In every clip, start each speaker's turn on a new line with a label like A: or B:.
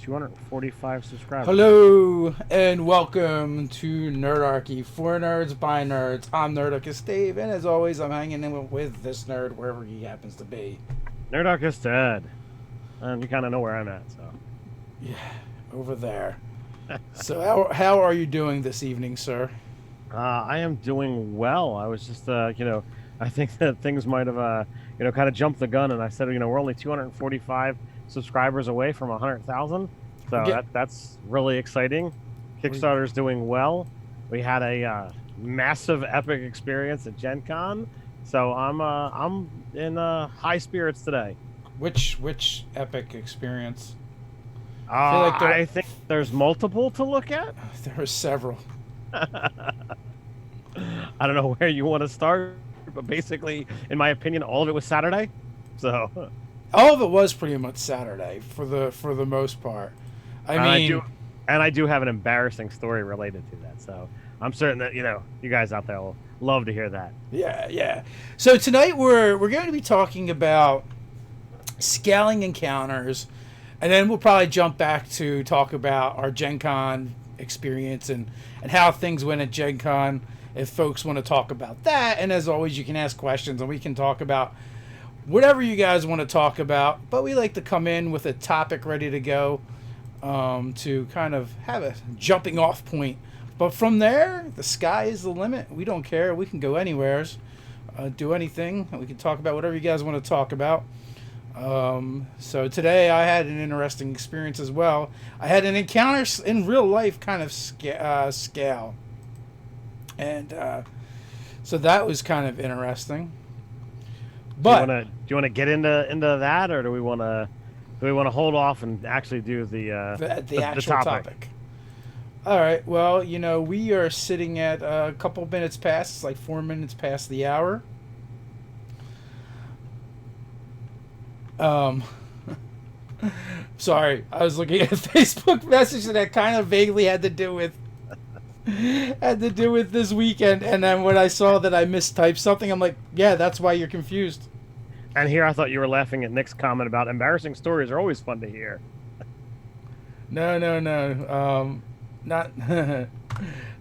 A: 245 subscribers.
B: Hello and welcome to Nerdarchy for nerds by nerds. I'm Nerdarchy Steve, and as always, I'm hanging in with this nerd wherever he happens to be.
A: Nerdarchy Ted, and you kind of know where I'm at, so
B: Yeah, over there. So how are you doing this evening, sir?
A: I am doing well. I was just I think that things might have kind of jumped the gun, and I said we're only 245 subscribers away from 100,000, so that's really exciting. Kickstarter's doing well. We had a massive epic experience at Gen Con, so I'm in high spirits today.
B: Which epic experience?
A: I think there's multiple to look at.
B: There are several.
A: I don't know where you want to start, but basically, in my opinion, all of it was Saturday. So
B: all of it was pretty much Saturday for the most part. I
A: do have an embarrassing story related to that. So I'm certain that you guys out there will love to hear that.
B: Yeah. So tonight we're going to be talking about scaling encounters, and then we'll probably jump back to talk about our Gen Con experience and how things went at Gen Con, if folks want to talk about that. And as always, you can ask questions and we can talk about whatever you guys want to talk about, but we like to come in with a topic ready to go, to kind of have a jumping off point. But from there, the sky is the limit. We don't care. We can go anywhere, do anything. We can talk about whatever you guys want to talk about. So today I had an interesting experience as well. I had an encounter in real life kind of scale. And so that was kind of interesting. But
A: do you want to get into that, or do we want to hold off and actually do the
B: actual topic? All right. Well, we are sitting at a couple minutes past. It's like 4 minutes past the hour. Sorry, I was looking at a Facebook message that kind of vaguely had to do with this weekend, and then when I saw that I mistyped something, I'm like, yeah, that's why you're confused.
A: And here I thought you were laughing at Nick's comment about embarrassing stories are always fun to hear.
B: No. Not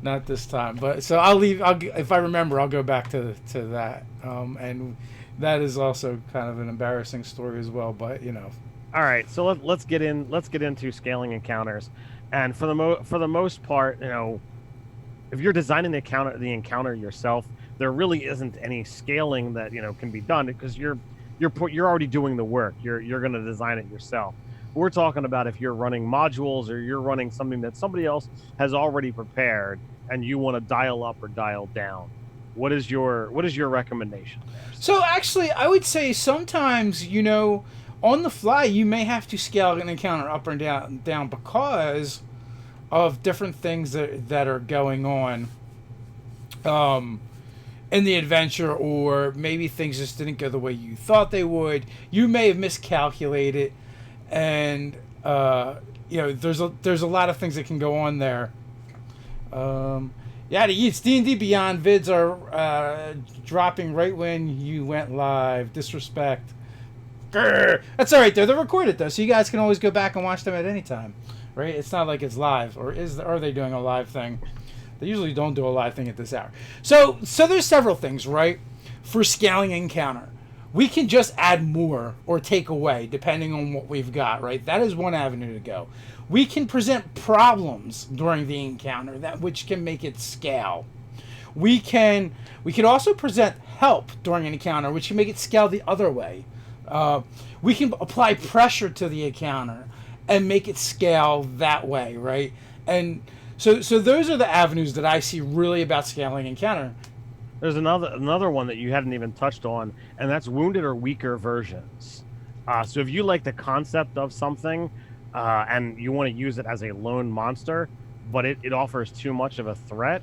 B: not this time. But so I'll leave. If I remember, I'll go back to that. And that is also kind of an embarrassing story as well. But
A: All right, so let's get into scaling encounters, and for the most part, if you're designing the encounter yourself, there really isn't any scaling that can be done, because you're already doing the work. You're going to design it yourself. We're talking about if you're running modules or you're running something that somebody else has already prepared and you want to dial up or dial down. What is your recommendation there?
B: So actually, I would say sometimes on the fly you may have to scale an encounter up or down because of different things that are going on in the adventure, or maybe things just didn't go the way you thought they would. You may have miscalculated, and there's a lot of things that can go on there. It's D&D Beyond vids are dropping right when you went live. Disrespect. Grr. That's all right though. They're recorded though, so you guys can always go back and watch them at any time, right? It's not like it's live, or are they doing a live thing? They usually don't do a live thing at this hour. So there's several things, right? For scaling encounter, we can just add more or take away depending on what we've got, right? That is one avenue to go. We can present problems during the encounter which can make it scale. We can also present help during an encounter, which can make it scale the other way. We can apply pressure to the encounter and make it scale that way, right? And so those are the avenues that I see really about scaling encounter.
A: There's another one that you hadn't even touched on, and that's wounded or weaker versions. So if you like the concept of something, and you want to use it as a lone monster, but it offers too much of a threat,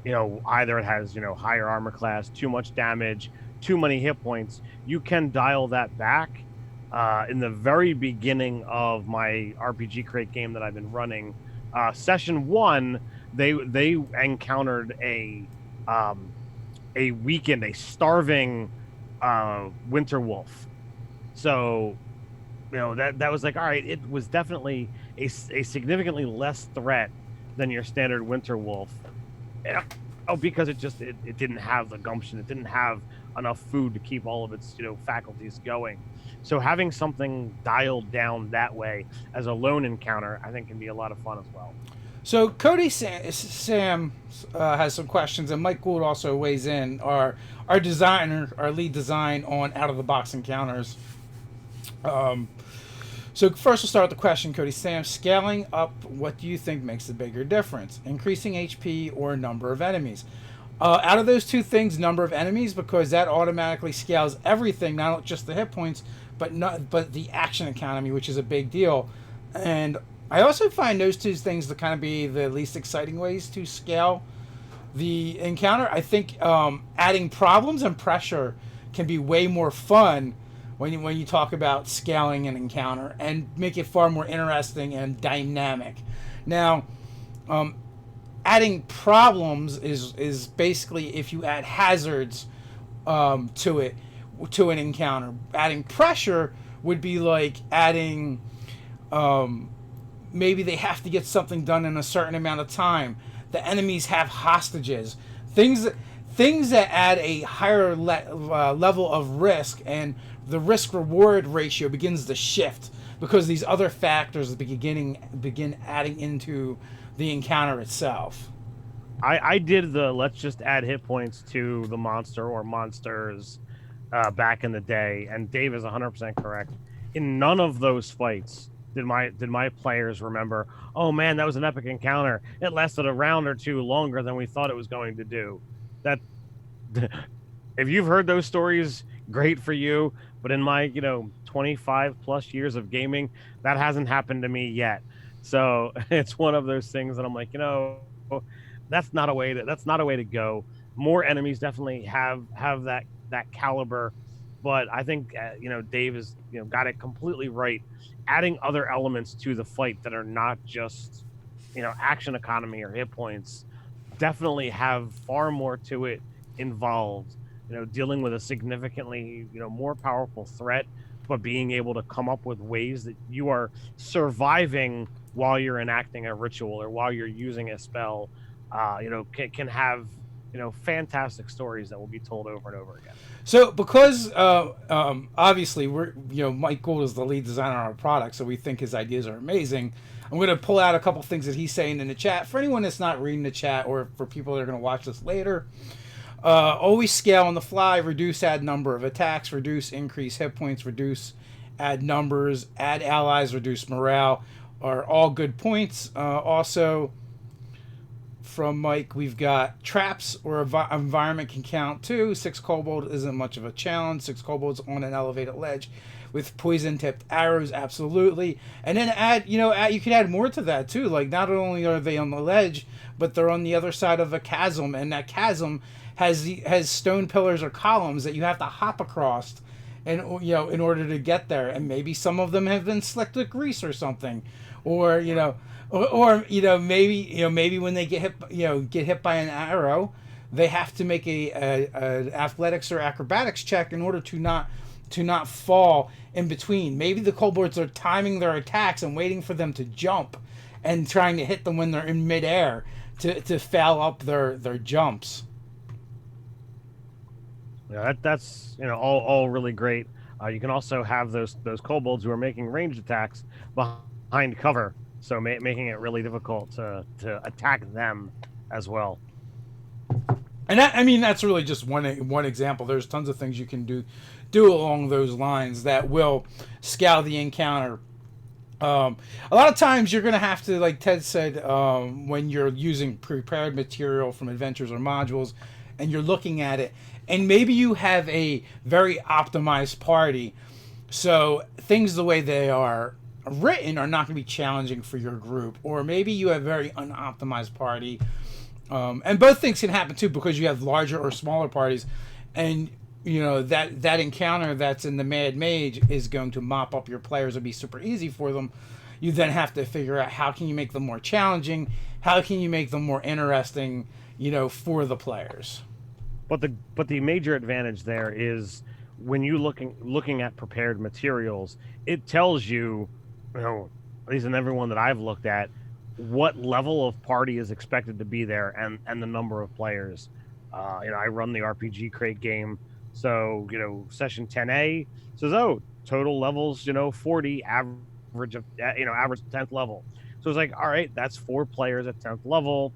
A: either it has higher armor class, too much damage, too many hit points, you can dial that back. In the very beginning of my RPG Crate game that I've been running, session 1, they encountered a starving winter wolf. So that was like, all right, it was definitely a significantly less threat than your standard winter wolf. Yeah. Oh, because it didn't have the gumption, it didn't have enough food to keep all of its faculties going. So having something dialed down that way as a lone encounter, I think, can be a lot of fun as well.
B: So Cody Sam has some questions, and Mike Gould also weighs in. Our designer, our lead design on out of the box encounters. So first we'll start with the question, Cody Sam. Scaling up, what do you think makes the bigger difference? Increasing HP or number of enemies? Out of those two things, number of enemies, because that automatically scales everything, not just the hit points, but the action economy, which is a big deal. And I also find those two things to kind of be the least exciting ways to scale the encounter. I think adding problems and pressure can be way more fun when you talk about scaling an encounter and make it far more interesting and dynamic. Now, adding problems is basically if you add hazards to an encounter. Adding pressure would be like adding maybe they have to get something done in a certain amount of time. The enemies have hostages. Things that add a higher level of risk, and the risk-reward ratio begins to shift because these other factors begin adding into the encounter itself.
A: I did the let's just add hit points to the monster or monsters back in the day, and Dave is 100% correct. In none of those fights did my players remember, oh man, that was an epic encounter. It lasted a round or two longer than we thought it was going to do. That if you've heard those stories, great for you. But in my 25 plus years of gaming, that hasn't happened to me yet. So it's one of those things that I'm like, that's not a way to go. More enemies definitely have that caliber, but I think Dave has got it completely right. Adding other elements to the fight that are not just action economy or hit points definitely have far more to it involved. Dealing with a significantly more powerful threat, but being able to come up with ways that you are surviving while you're enacting a ritual or while you're using a spell, can have fantastic stories that will be told over and over again.
B: So because obviously we're Mike Gould is the lead designer on our product, so we think his ideas are amazing. I'm going to pull out a couple things that he's saying in the chat. For anyone that's not reading the chat, or for people that are going to watch this later, always scale on the fly, reduce add number of attacks, reduce increase hit points, reduce add numbers, add allies, reduce morale are all good points. Also, from Mike, we've got traps or environment can count too. 6 kobold isn't much of a challenge. 6 kobolds on an elevated ledge with poison tipped arrows, absolutely. And then you can add more to that too. Like, not only are they on the ledge, but they're on the other side of a chasm, and that chasm has stone pillars or columns that you have to hop across, and in order to get there. And maybe some of them have been slicked with grease or something, or maybe when they get hit by an arrow, they have to make a athletics or acrobatics check in order to not fall in between. Maybe the kobolds are timing their attacks and waiting for them to jump and trying to hit them when they're in midair to foul up their jumps.
A: Yeah, that's all really great. You can also have those kobolds who are making ranged attacks behind cover, so making it really difficult to attack them as well.
B: And that's really just one example. There's tons of things you can do along those lines that will scale the encounter. A lot of times you're going to have to, like Ted said, when you're using prepared material from adventures or modules, and you're looking at it, and maybe you have a very optimized party, so things the way they are written are not going to be challenging for your group, or maybe you have a very unoptimized party, and both things can happen too, because you have larger or smaller parties, and that encounter that's in the Mad Mage is going to mop up your players and be super easy for them. You then have to figure out how can you make them more challenging, how can you make them more interesting, for the players.
A: But the major advantage there is when you looking at prepared materials, it tells you, least in everyone that I've looked at, what level of party is expected to be there, and the number of players. I run the RPG crate game, so session 10A says, oh, total levels, 40, average of average 10th level. So it's like, all right, that's 4 players at 10th level.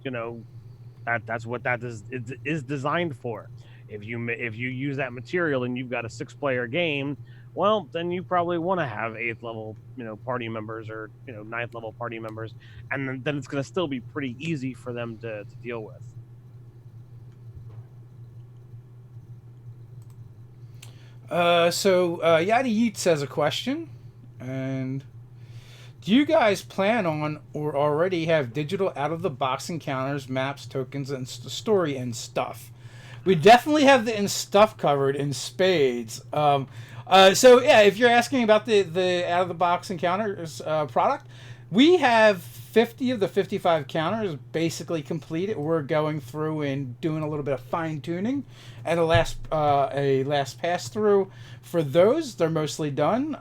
A: That's what that is designed for. If you use that material and you've got a 6-player game, well, then you probably want to have 8th level party members, or 9th level party members, and then it's going to still be pretty easy for them to deal with.
B: Yada Yeats has a question, and do you guys plan on or already have digital out of the box encounters, maps, tokens, and story and stuff? We definitely have the stuff covered in spades. If you're asking about the out of the box encounters product, we have 50 of the 55 counters basically completed. We're going through and doing a little bit of fine tuning, and a last pass through for those. They're mostly done.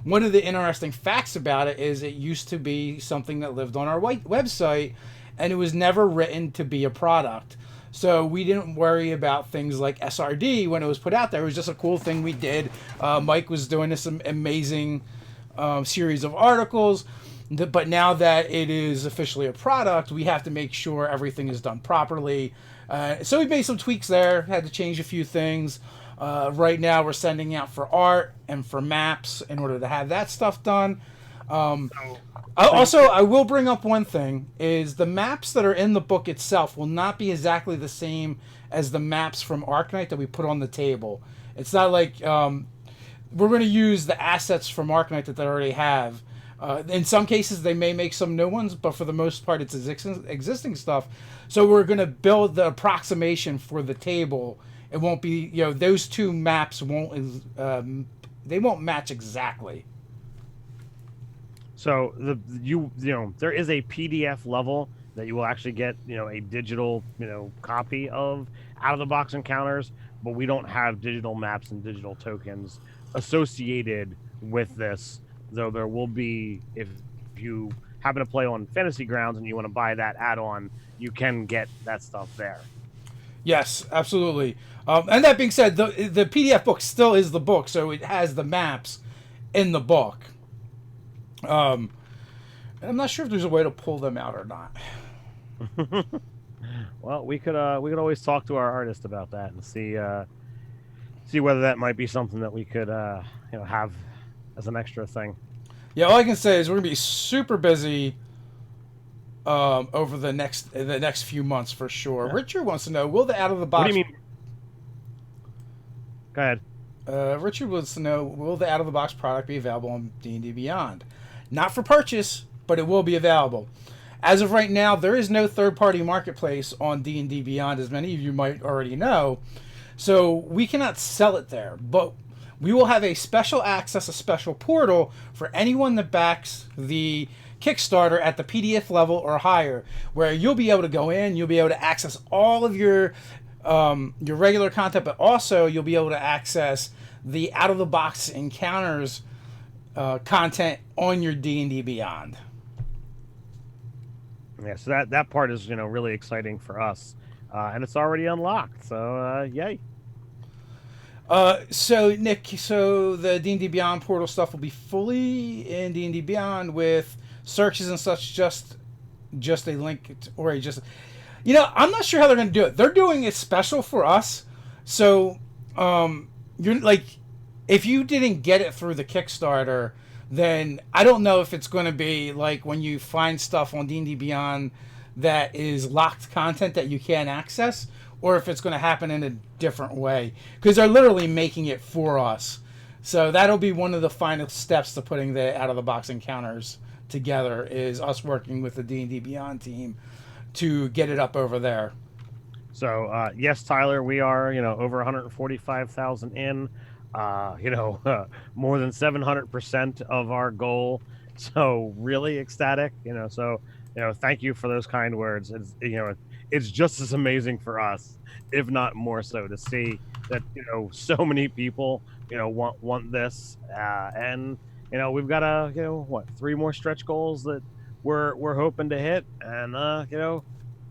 B: One of the interesting facts about it is it used to be something that lived on our website, and it was never written to be a product. So we didn't worry about things like SRD when it was put out there. It was just a cool thing we did. Mike was doing this amazing series of articles. But now that it is officially a product, we have to make sure everything is done properly. So we made some tweaks there, had to change a few things. Right now we're sending out for art and for maps in order to have that stuff done. I will bring up one thing, is the maps that are in the book itself will not be exactly the same as the maps from Arknight that we put on the table. It's not like we're going to use the assets from Arknight that they already have. In some cases, they may make some new ones, but for the most part, it's existing stuff. So we're going to build the approximation for the table. It won't be, those two maps won't match exactly.
A: So there is a PDF level that you will actually get, a digital, copy of out of the box encounters, but we don't have digital maps and digital tokens associated with this. Though there will be, if you happen to play on Fantasy Grounds and you want to buy that add-on, you can get that stuff there.
B: Yes, absolutely. And that being said, the PDF book still is the book, so it has the maps in the book. And I'm not sure if there's a way to pull them out or not.
A: Well, we could always talk to our artist about that and see whether that might be something that we could have as an extra thing.
B: Yeah, all I can say is we're gonna be super busy over the next few months for sure. Yeah. Richard wants to know, will the out of the box?
A: What do you mean? Go ahead.
B: Richard wants to know, will the out of the box product be available on D&D Beyond? Not for purchase, but it will be available. As of right now, there is no third-party marketplace on D&D Beyond, as many of you might already know. So we cannot sell it there, but we will have a special access, a special portal for anyone that backs the Kickstarter at the PDF level or higher, where you'll be able to go in, you'll be able to access all of your regular content, but also you'll be able to access the out-of-the-box encounters content on your D&D Beyond.
A: Yeah, so that part is really exciting for us, and it's already unlocked. So yay!
B: So Nick, the D&D Beyond portal stuff will be fully in D&D Beyond with searches and such. Just a link, or just I'm not sure how they're going to do it. They're doing it special for us. So you're like, if you didn't get it through the Kickstarter, then I don't know if it's going to be like when you find stuff on D&D Beyond that is locked content that you can't access, or if it's going to happen in a different way, because they're literally making it for us. So that'll be one of the final steps to putting the out-of-the-box encounters together, is us working with the D&D Beyond team to get it up over there.
A: So yes, Tyler, we are over 145,000 in, more than 700% of our goal. So really ecstatic, So thank you for those kind words. It's just as amazing for us, if not more so, to see that so many people want this, and we've got what, 3 more stretch goals that we're hoping to hit, and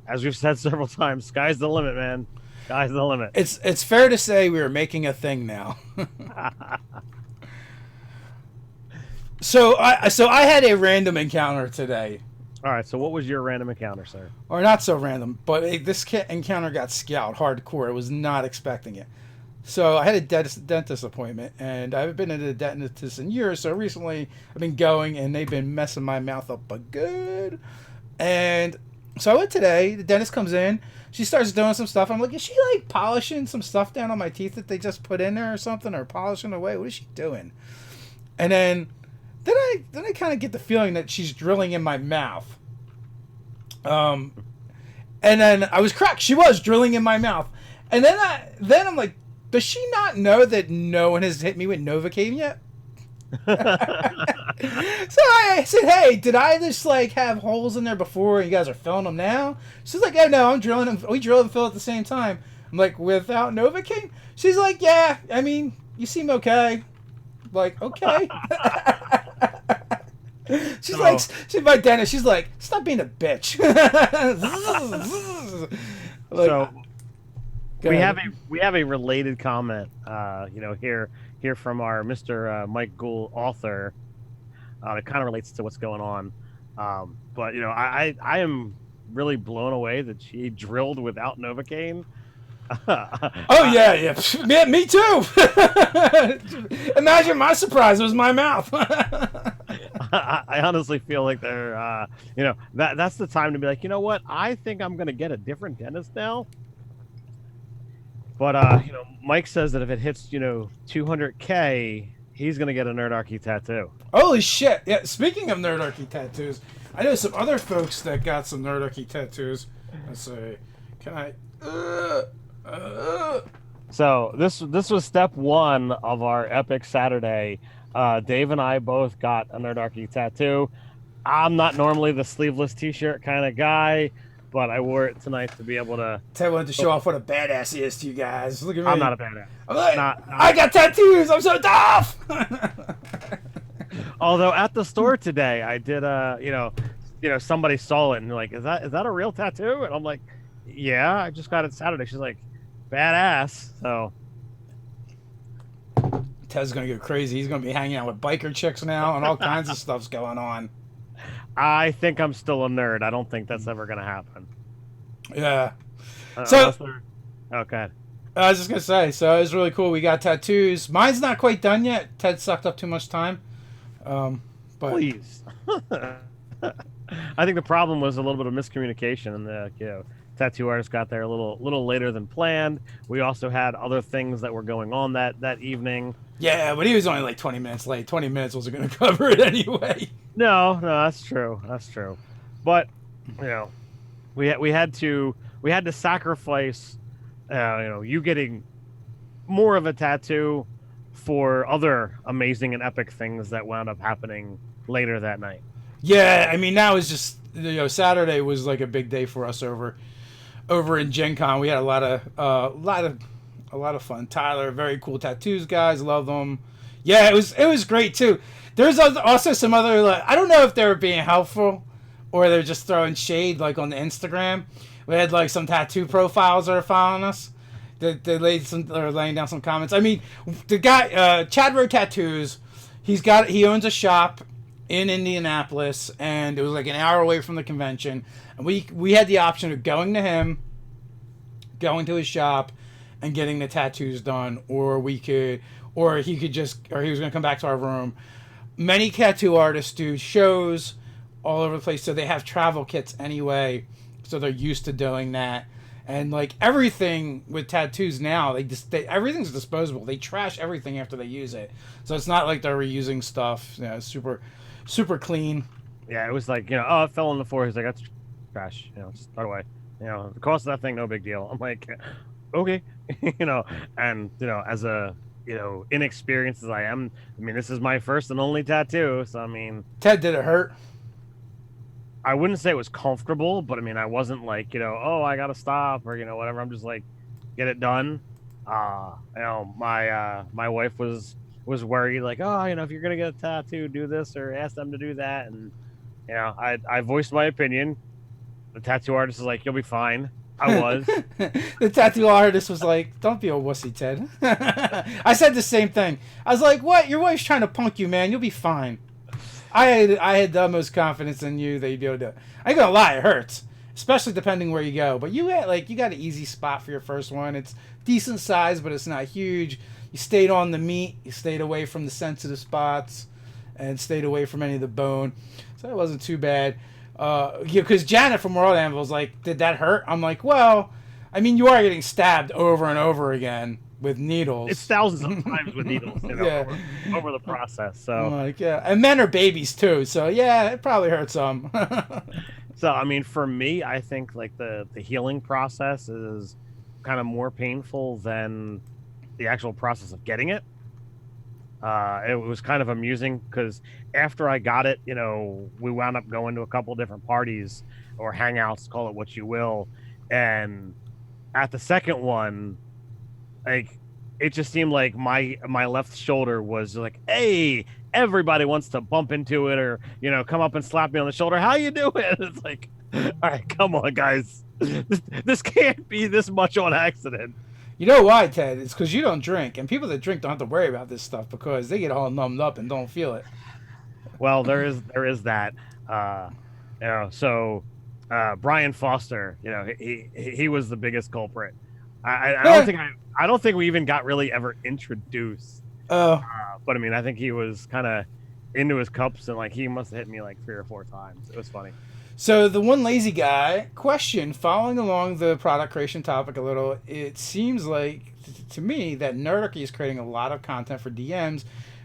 A: as we've said several times, sky's the limit, man. Sky's the limit.
B: It's fair to say we are making a thing now. So I had a random encounter today.
A: All right, so what was your random encounter, sir?
B: Or not so random, but this encounter got scouted hardcore. I was not expecting it. So I had a dentist appointment, and I haven't been to the dentist in years. So recently I've been going, and they've been messing my mouth up a good. And so I went today. The dentist comes in. She starts doing some stuff. I'm like, is she like polishing some stuff down on my teeth that they just put in there or something, or polishing away? What is she doing? And then I kind of get the feeling that she's drilling in my mouth. And then I was correct. She was drilling in my mouth. And then I'm like, does she not know that no one has hit me with Novocaine yet? So I said, hey, did I just like have holes in there before and you guys are filling them now? She's like, yeah, no, I'm drilling them. We drill and fill at the same time. I'm like, without Novocaine? She's like, yeah, I mean, you seem okay. I'm like, okay. She's my dentist. She's like, stop being a bitch. Like,
A: so we have a related comment, here from our Mr. Mike Gould author. It kind of relates to what's going on, but I am really blown away that she drilled without Novocaine.
B: Oh yeah, me too. Imagine my surprise. It was my mouth.
A: I honestly feel like they're, that's the time to be like, you know what? I think I'm going to get a different dentist now. But, Mike says that if it hits, 200K, he's going to get a Nerdarchy tattoo.
B: Holy shit. Yeah, speaking of Nerdarchy tattoos, I know some other folks that got some Nerdarchy tattoos. Let's see. Can I...
A: So this was step 1 of our epic Saturday. Dave and I both got a Nerdarchy tattoo. I'm not normally the sleeveless t-shirt kind of guy, but I wore it tonight to be able to...
B: I wanted to show off what a badass he is to you guys. Look at me.
A: I'm not a badass.
B: I'm like, I got tattoos. I'm so tough.
A: Although at the store today, I did somebody saw it and like, is that a real tattoo? And I'm like, yeah, I just got it Saturday. She's like, badass. So
B: Ted's gonna go crazy. He's gonna be hanging out with biker chicks now, and all kinds of stuff's going on.
A: I think I'm still a nerd. I don't think that's ever gonna happen.
B: Yeah.
A: So, okay.
B: I was just gonna say. So it was really cool. We got tattoos. Mine's not quite done yet. Ted sucked up too much time. But
A: please. I think the problem was a little bit of miscommunication, and the tattoo artist got there a little later than planned. We also had other things that were going on that evening.
B: Yeah, but he was only like 20 minutes late. 20 minutes wasn't going to cover it anyway.
A: No, that's true. That's true. But we had to sacrifice you getting more of a tattoo for other amazing and epic things that wound up happening later that night.
B: Yeah, I mean, that was just Saturday was like a big day for us over in Gen Con. We had a lot of fun. Tyler, very cool tattoos, guys. Love them. Yeah, it was great too. There's also some other. I don't know if they were being helpful or they're just throwing shade, like on the Instagram. We had like some tattoo profiles that are following us. They're laying down some comments. I mean, the guy Chad Rowe Tattoos. He owns a shop in Indianapolis, and it was like an hour away from the convention. And we had the option of going to him, going to his shop, and getting the tattoos done, or he was going to come back to our room. Many tattoo artists do shows all over the place, so they have travel kits anyway, so they're used to doing that. And like everything with tattoos now, everything's disposable. They trash everything after they use it, so it's not like they're reusing stuff. Super, super clean.
A: Yeah, it was like it fell on the floor. He's like, that's trash. Just throw it away. The cost of that thing, no big deal. I'm like, okay, and as a inexperienced as I am, I mean, this is my first and only tattoo, so I mean,
B: Ted, did it hurt?
A: I wouldn't say it was comfortable, but I mean, I wasn't like, oh, I gotta stop or whatever. I'm just like, get it done. My wife was was worried, like, oh, if you're gonna get a tattoo, do this or ask them to do that, and I voiced my opinion. The tattoo artist is like, you'll be fine. I was.
B: The tattoo artist was like, "Don't be a wussy, Ted." I said the same thing. I was like, "What? Your wife's trying to punk you, man. You'll be fine." I had the utmost confidence in you that you'd be able to do it. I ain't gonna lie, it hurts, especially depending where you go. But you got an easy spot for your first one. It's decent size, but it's not huge. You stayed on the meat. You stayed away from the sensitive spots, and stayed away from any of the bone. So it wasn't too bad. Because Janet from World Anvil was like, "Did that hurt?" I'm like, "Well, I mean, you are getting stabbed over and over again with needles.
A: It's thousands of times with needles,
B: Yeah.
A: over the process. So,
B: I'm like, yeah, and men are babies too, so yeah, it probably hurts some."
A: so I mean, for me, I think like the healing process is kind of more painful than the actual process of getting it. It was kind of amusing because after I got it, we wound up going to a couple different parties or hangouts, call it what you will. And at the second one, like it just seemed like my left shoulder was like, hey, everybody wants to bump into it or come up and slap me on the shoulder. How you doing? It's like, all right, come on, guys. This can't be this much on accident.
B: You know why, Ted? It's because you don't drink, and people that drink don't have to worry about this stuff because they get all numbed up and don't feel it.
A: Well, there is that. Uh, so Brian Foster, he was the biggest culprit. I don't think we even got really ever introduced.
B: Uh,
A: But I mean, I think he was kind of into his cups and like he must have hit me like 3 or 4 times. It was funny.
B: So the one lazy guy question, following along the product creation topic a little, it seems like to me that Nerdarchy is creating a lot of content for DMs.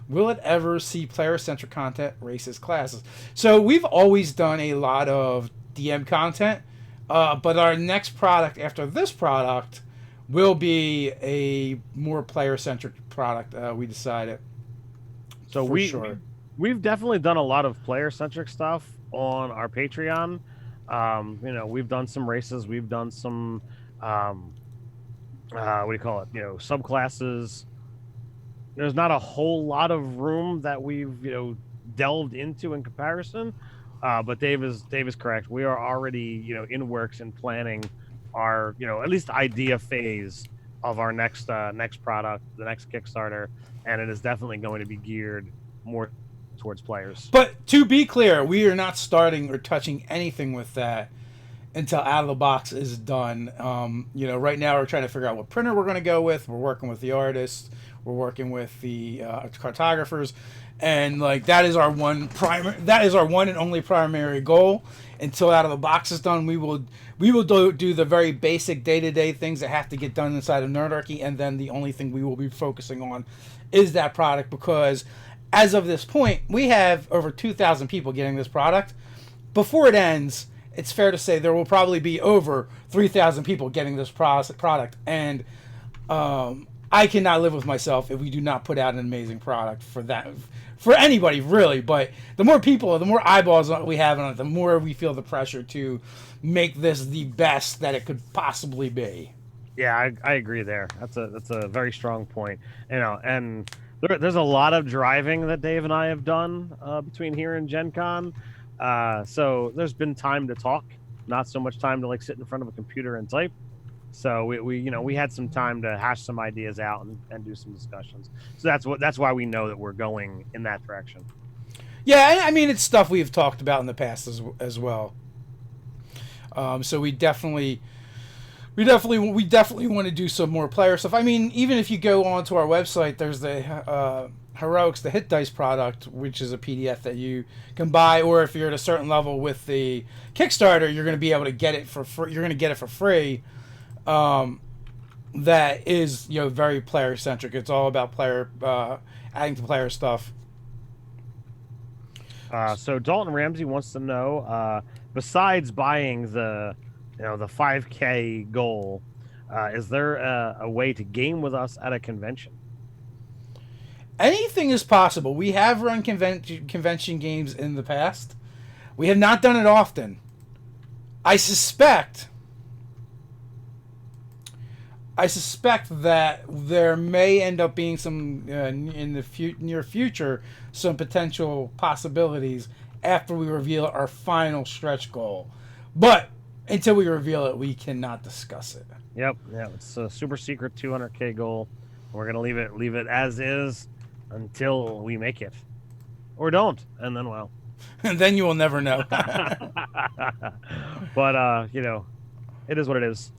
B: Will it ever see player-centric content, races, classes? So we've always done a lot of DM content, but our next product after this product will be a more player-centric product. We decided.
A: So we've definitely done a lot of player-centric stuff on our Patreon. We've done some races, we've done some what do you call it, subclasses. There's not a whole lot of room that we've delved into in comparison, but Dave is correct. We are already in works and planning our at least idea phase of our next product, the next Kickstarter, and it is definitely going to be geared more towards players.
B: But to be clear, we are not starting or touching anything with that until out of the box is done. Right now we're trying to figure out what printer we're going to go with. We're working with the artists. We're working with the cartographers, and like that is our one and only primary goal. Until out of the box is done, we will do the very basic day-to-day things that have to get done inside of Nerdarchy, and then the only thing we will be focusing on is that product because as of this point, we have over 2,000 people getting this product. Before it ends, it's fair to say there will probably be over 3,000 people getting this product. And I cannot live with myself if we do not put out an amazing product for anybody, really. But the more people, the more eyeballs we have on it, the more we feel the pressure to make this the best that it could possibly be.
A: Yeah, I agree there. That's a very strong point. And there's a lot of driving that Dave and I have done between here and Gen Con. So there's been time to talk, not so much time to like sit in front of a computer and type. So we had some time to hash some ideas out and do some discussions. So that's why we know that we're going in that direction.
B: Yeah, I mean it's stuff we've talked about in the past as well. So we definitely want to do some more player stuff. I mean, even if you go onto our website, there's the Heroics, the Hit Dice product, which is a PDF that you can buy, or if you're at a certain level with the Kickstarter, you're going to be able to get it for free. You're going to get it for free. That is very player centric. It's all about adding to player stuff.
A: So Dalton Ramsey wants to know, besides buying the 5K goal, is there a way to game with us at a convention?
B: Anything is possible. We have run convention games in the past. We have not done it often. I suspect I suspect that there may end up being some in the near future some potential possibilities after we reveal our final stretch goal. But until we reveal it, we cannot discuss it.
A: Yep, yeah, it's a super secret 200K goal. We're gonna leave it as is until we make it, or don't, and then well.
B: And then you will never know.
A: But it is what it is.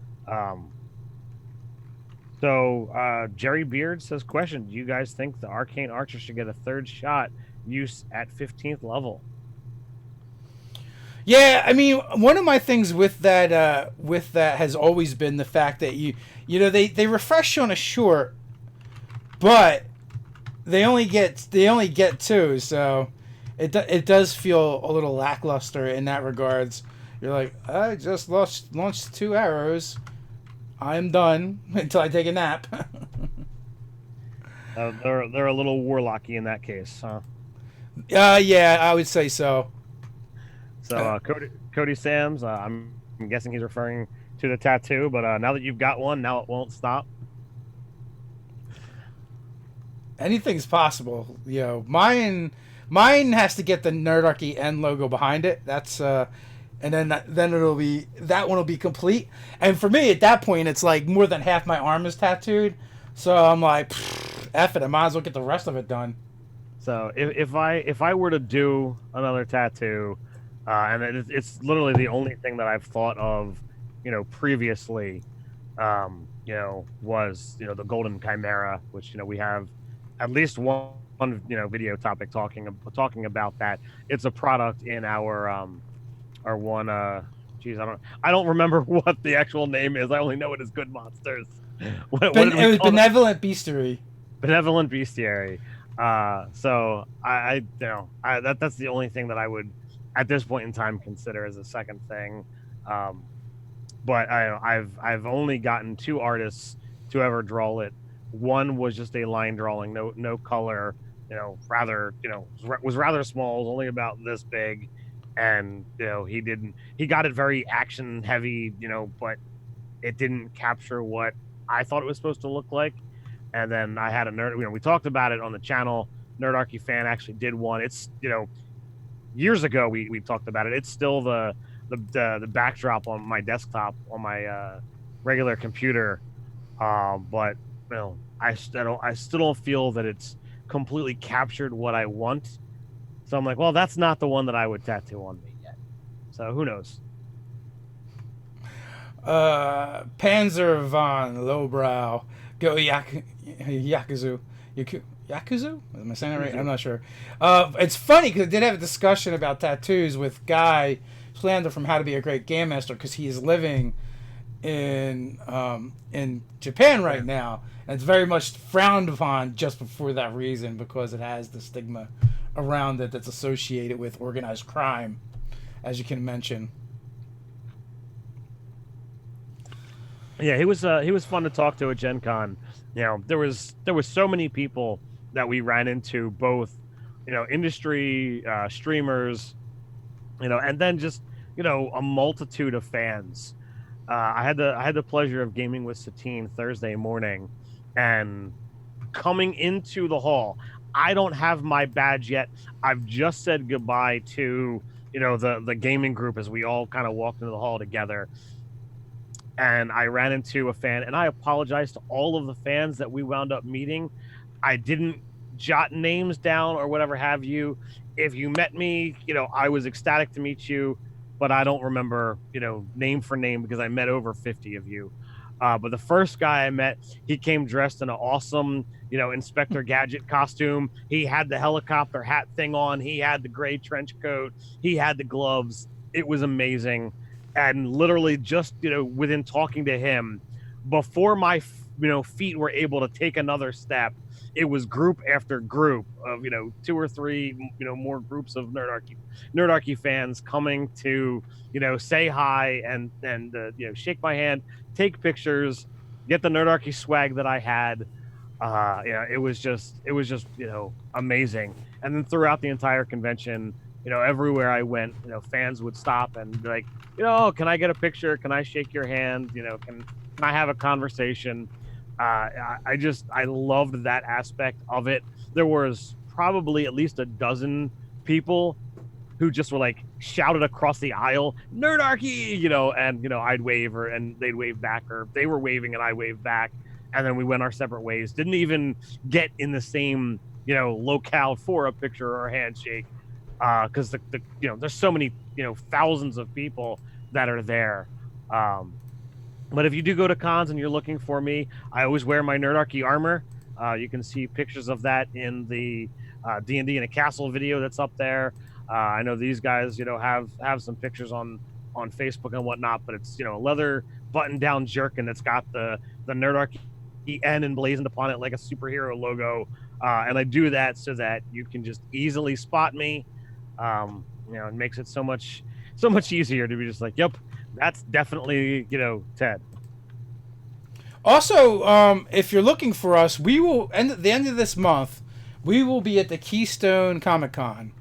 A: Jerry Beard says, question: do you guys think the arcane archer should get a third shot use at 15th level?
B: Yeah, I mean, one of my things with that has always been the fact that they refresh on a short, but they only get two, so it does feel a little lackluster in that regards. You're like, I just launched 2 arrows. I'm done until I take a nap.
A: They're a little warlocky in that case, huh?
B: Yeah, I would say so.
A: So Cody Sams, I'm guessing he's referring to the tattoo, but now that you've got one, now it won't stop.
B: Anything's possible. Mine has to get the Nerdarchy N logo behind it. That's and then that one will be complete. And for me at that point, it's like more than half my arm is tattooed. So I'm like, F it, I might as well get the rest of it done.
A: So if I were to do another tattoo, and it's literally the only thing that I've thought of, previously, was the Golden Chimera, which we have at least one video topic talking about that. It's a product in our one. I don't remember what the actual name is. I only know it as Good Monsters. What
B: it was Benevolent Bestiary.
A: Benevolent Bestiary. So that's the only thing that I would at this point in time consider as a second thing. But I've only gotten 2 artists to ever draw it. One was just a line drawing, no color, was rather small, was only about this big, and he got it very action heavy, but it didn't capture what I thought it was supposed to look like. And then I had a we talked about it on the channel. Nerdarchy fan actually did one. It's years ago we talked about it. It's still the backdrop on my desktop on my regular computer, but I still don't feel that it's completely captured what I want. So I'm like, well, that's not the one that I would tattoo on me yet. So who knows?
B: Panzer von Lowbrow, go Yakuzu. Yakuzu? Am I saying that right? I'm not sure. It's funny because I did have a discussion about tattoos with Guy Schlander from How to Be a Great Game Master, because he is living in Japan right now, and it's very much frowned upon just for that reason, because it has the stigma around it that's associated with organized crime, as you can mention.
A: Yeah, he was fun to talk to at Gen Con. There was so many people that we ran into, both industry streamers, and then just a multitude of fans. I had the pleasure of gaming with Satine Thursday morning, and coming into the hall, I don't have my badge yet. I've just said goodbye to the gaming group as we all kind of walked into the hall together. And I ran into a fan, and I apologize to all of the fans that we wound up meeting. I didn't jot names down or whatever have you. If you met me, I was ecstatic to meet you, but I don't remember, name for name, because I met over 50 of you. But the first guy I met, he came dressed in an awesome, Inspector Gadget costume. He had the helicopter hat thing on. He had the gray trench coat. He had the gloves. It was amazing. And literally just, within talking to him, before my, feet were able to take another step, it was group after group of, 2 or 3, more groups of Nerdarchy fans coming to, say hi and shake my hand, take pictures, get the Nerdarchy swag that I had. It was just, amazing. And then throughout the entire convention, everywhere I went, fans would stop and be like, can I get a picture? Can I shake your hand? I have a conversation. I loved that aspect of it. There was probably at least a dozen people who just were like shouted across the aisle, Nerdarchy, and I'd wave and they'd wave back, or they were waving and I waved back, and then we went our separate ways. Didn't even get in the same locale for a picture or a handshake, because the there's so many thousands of people that are there. But if you do go to cons and you're looking for me, I always wear my Nerdarchy armor. You can see pictures of that in the D&D in a Castle video that's up there. I know these guys, have some pictures on Facebook and whatnot, but it's a leather button-down jerkin that's got the Nerdarchy N emblazoned upon it like a superhero logo, and I do that so that you can just easily spot me. It makes it so much easier to be just like, yep, that's definitely Ted.
B: Also, if you're looking for us, we will at the end of this month, we will be at the Keystone Comic-Con.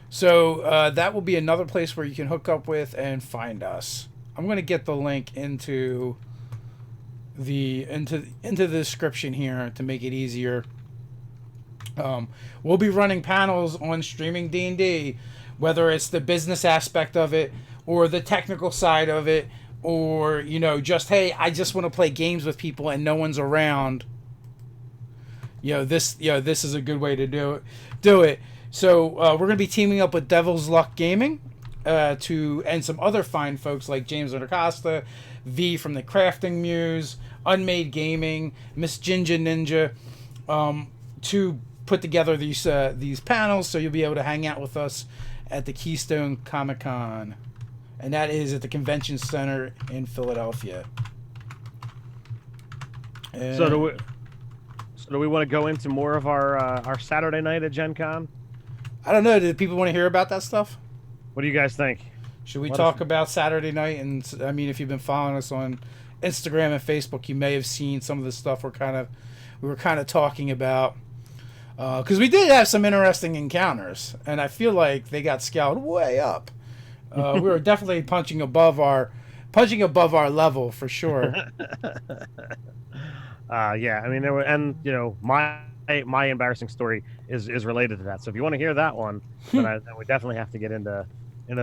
B: So that will be another place where you can hook up with and find us. I'm going to get the link into the description here to make it easier. We'll be running panels on streaming D&D, whether it's the business aspect of it or the technical side of it, or just, hey, I just want to play games with people and no one's around. This is a good way to do it. So we're going to be teaming up with Devil's Luck Gaming and some other fine folks like James Acosta, V from the Crafting Muse, Unmade Gaming, Miss Ginger Ninja, to put together these panels, so you'll be able to hang out with us at the Keystone Comic-Con. And that is at the Convention Center in Philadelphia. And
A: So do we want to go into more of our Saturday night at Gen Con?
B: I don't know. Do people want to hear about that stuff?
A: What do you guys think?
B: Should we talk about Saturday night? And I mean, if you've been following us on Instagram and Facebook, you may have seen some of the stuff we were kind of talking about. Because we did have some interesting encounters, and I feel like they got scaled way up. We were definitely punching above our level for sure.
A: Yeah, I mean, there were, and my embarrassing story is related to that. So if you want to hear that one, then we definitely have to get into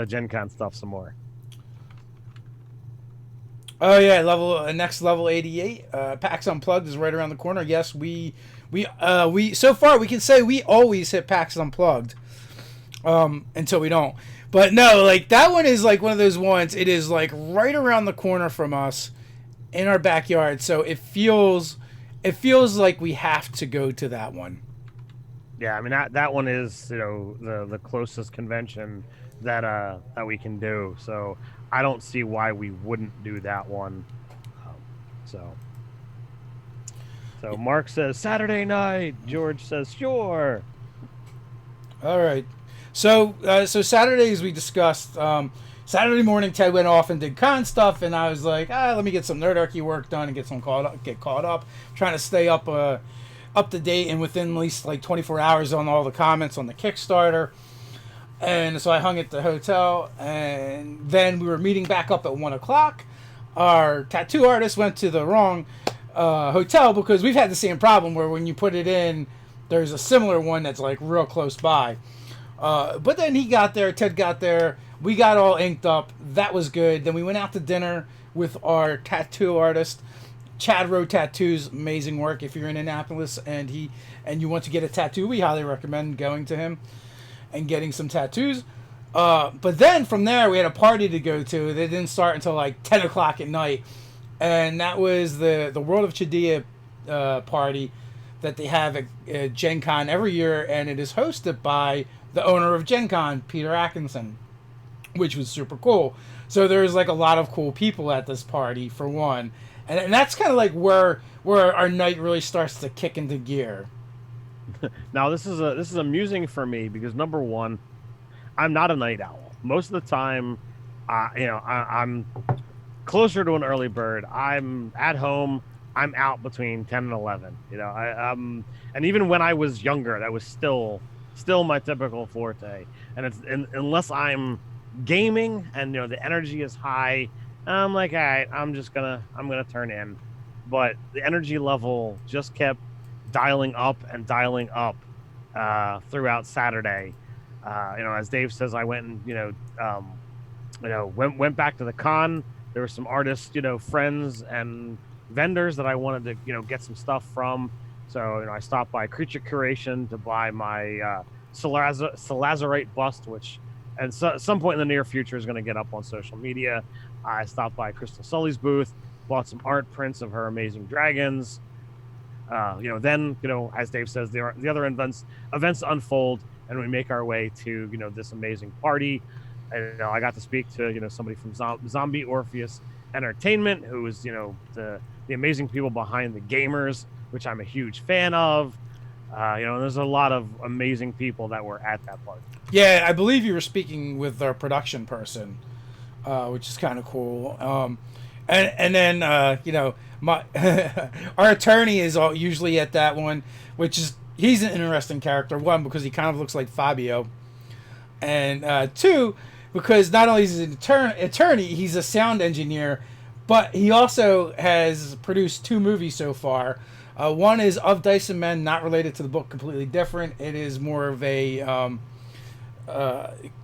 A: Gen Con stuff some more.
B: Oh yeah, next level 88. PAX Unplugged is right around the corner. Yes, we so far we can say we always hit PAX Unplugged, until we don't. But no, like that one is like one of those ones. It is like right around the corner from us, in our backyard. So it feels like we have to go to that one.
A: Yeah, I mean that one is the closest convention that we can do. So I don't see why we wouldn't do that one. So Mark says Saturday night. George says sure.
B: All right. So Saturday, as we discussed, Saturday morning Ted went off and did con stuff, and I was like, let me get some Nerdarchy work done and get caught up, trying to stay up to date and within at least like 24 hours on all the comments on the Kickstarter. And so I hung at the hotel, and then we were meeting back up at 1:00. Our tattoo artist went to the wrong hotel, because we've had the same problem where when you put it in, there's a similar one that's like real close by. But then Ted got there, we got all inked up, that was good. Then we went out to dinner with our tattoo artist, Chad Rowe Tattoos, amazing work. If you're in Annapolis and you want to get a tattoo, we highly recommend going to him and getting some tattoos. But then from there, we had a party to go to. They didn't start until like 10 o'clock at night. And that was the World of Chedea party that they have at Gen Con every year. And it is hosted by the owner of Gen Con, Peter Atkinson, which was super cool. So there's like a lot of cool people at this party, for one. And that's kind of like where our night really starts to kick into gear.
A: Now this is amusing for me because, number one, I'm not a night owl. Most of the time, I'm closer to an early bird. I'm at home. I'm out between 10 and 11. And even when I was younger, that was still my typical forte. And it's unless I'm gaming and the energy is high, I'm like, all right, I'm gonna turn in, but the energy level just kept dialing up and dialing up throughout Saturday. As Dave says, I went and went back to the con. There were some artists, friends and vendors that I wanted to get some stuff from. So I stopped by Creature Curation to buy my Salazarite bust, which at some point in the near future is going to get up on social media. I stopped by Crystal Sully's booth, bought some art prints of her amazing dragons. Then as Dave says, the other events unfold, and we make our way to this amazing party. And, I got to speak to somebody from Zombie Orpheus Entertainment, who is the amazing people behind the Gamers, which I'm a huge fan of. There's a lot of amazing people that were at that party.
B: Yeah, I believe you were speaking with our production person, which is kind of cool. And then my our attorney is usually at that one, which is he's an interesting character. One, because he kind of looks like Fabio, and two, because not only is he an attorney, he's a sound engineer, but he also has produced 2 movies so far. One is Of Dice and Men, not related to the book, completely different. It is more of a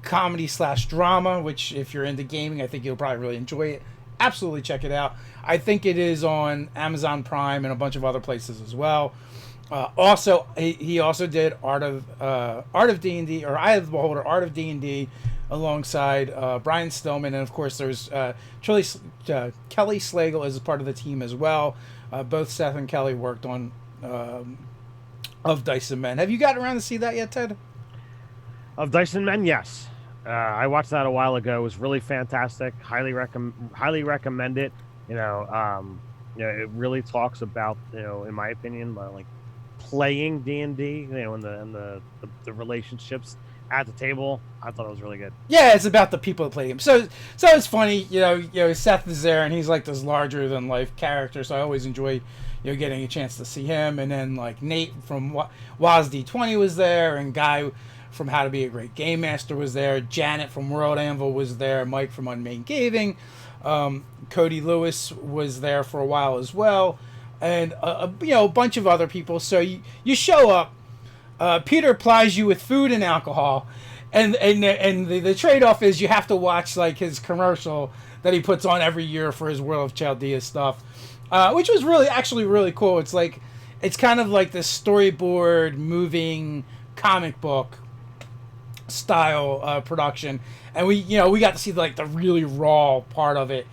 B: comedy / drama, which if you're into gaming, I think you'll probably really enjoy it. Absolutely check it out. I think it is on Amazon Prime and a bunch of other places as well. Also, he also did Art of D&D, or Eye of the Beholder, Art of D&D, alongside Brian Stillman, and of course there's Kelly Slagle as a part of the team as well. Both Seth and Kelly worked on Of Dice and Men. Have you gotten around to see that yet, Ted?
A: Of Dice and Men, yes. I watched that a while ago. It was really fantastic. Highly recommend it. It really talks about, in my opinion, like playing D&D, and the relationships at the table. I thought it was really good.
B: Yeah, it's about the people that play him. So it's funny, Seth is there and he's like this larger than life character. So I always enjoy, getting a chance to see him. And then like Nate from Waz D20 was there, and Guy from How to Be a Great Game Master was there. Janet from World Anvil was there. Mike from Unmade Gaming. Cody Lewis was there for a while as well, and a bunch of other people. So you show up. Peter plies you with food and alcohol, and the trade-off is you have to watch like his commercial that he puts on every year for his World of Chaldea stuff, which was really cool. It's kind of like this storyboard moving comic book style production, and we got to see like the really raw part of it,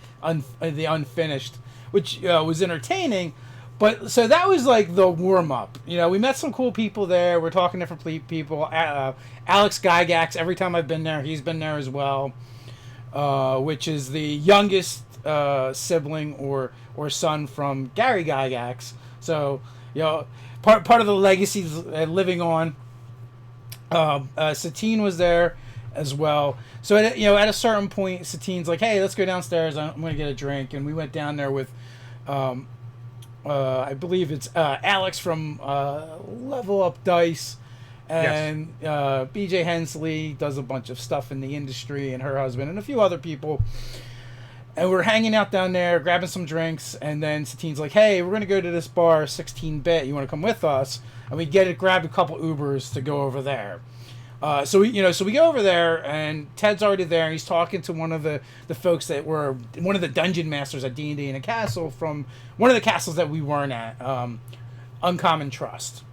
B: the unfinished, which was entertaining. But so that was like the warm up. We met some cool people there. We're talking to different people. Alex Gygax, every time I've been there, he's been there as well, which is the youngest sibling or son from Gary Gygax. So part of the legacy living on. Satine was there as well. So at a certain point, Satine's like, "Hey, let's go downstairs. I'm going to get a drink." And we went down there with, I believe it's Alex from Level Up Dice, and yes. BJ Hensley does a bunch of stuff in the industry, and her husband, and a few other people. And we're hanging out down there, grabbing some drinks, and then Satine's like, "Hey, we're going to go to this bar, 16-bit. You want to come with us?" And we grab a couple Ubers to go over there. So we go over there, and Ted's already there, and he's talking to one of the folks that were one of the dungeon masters at D&D in a castle from one of the castles that we weren't at, Uncommon Trust.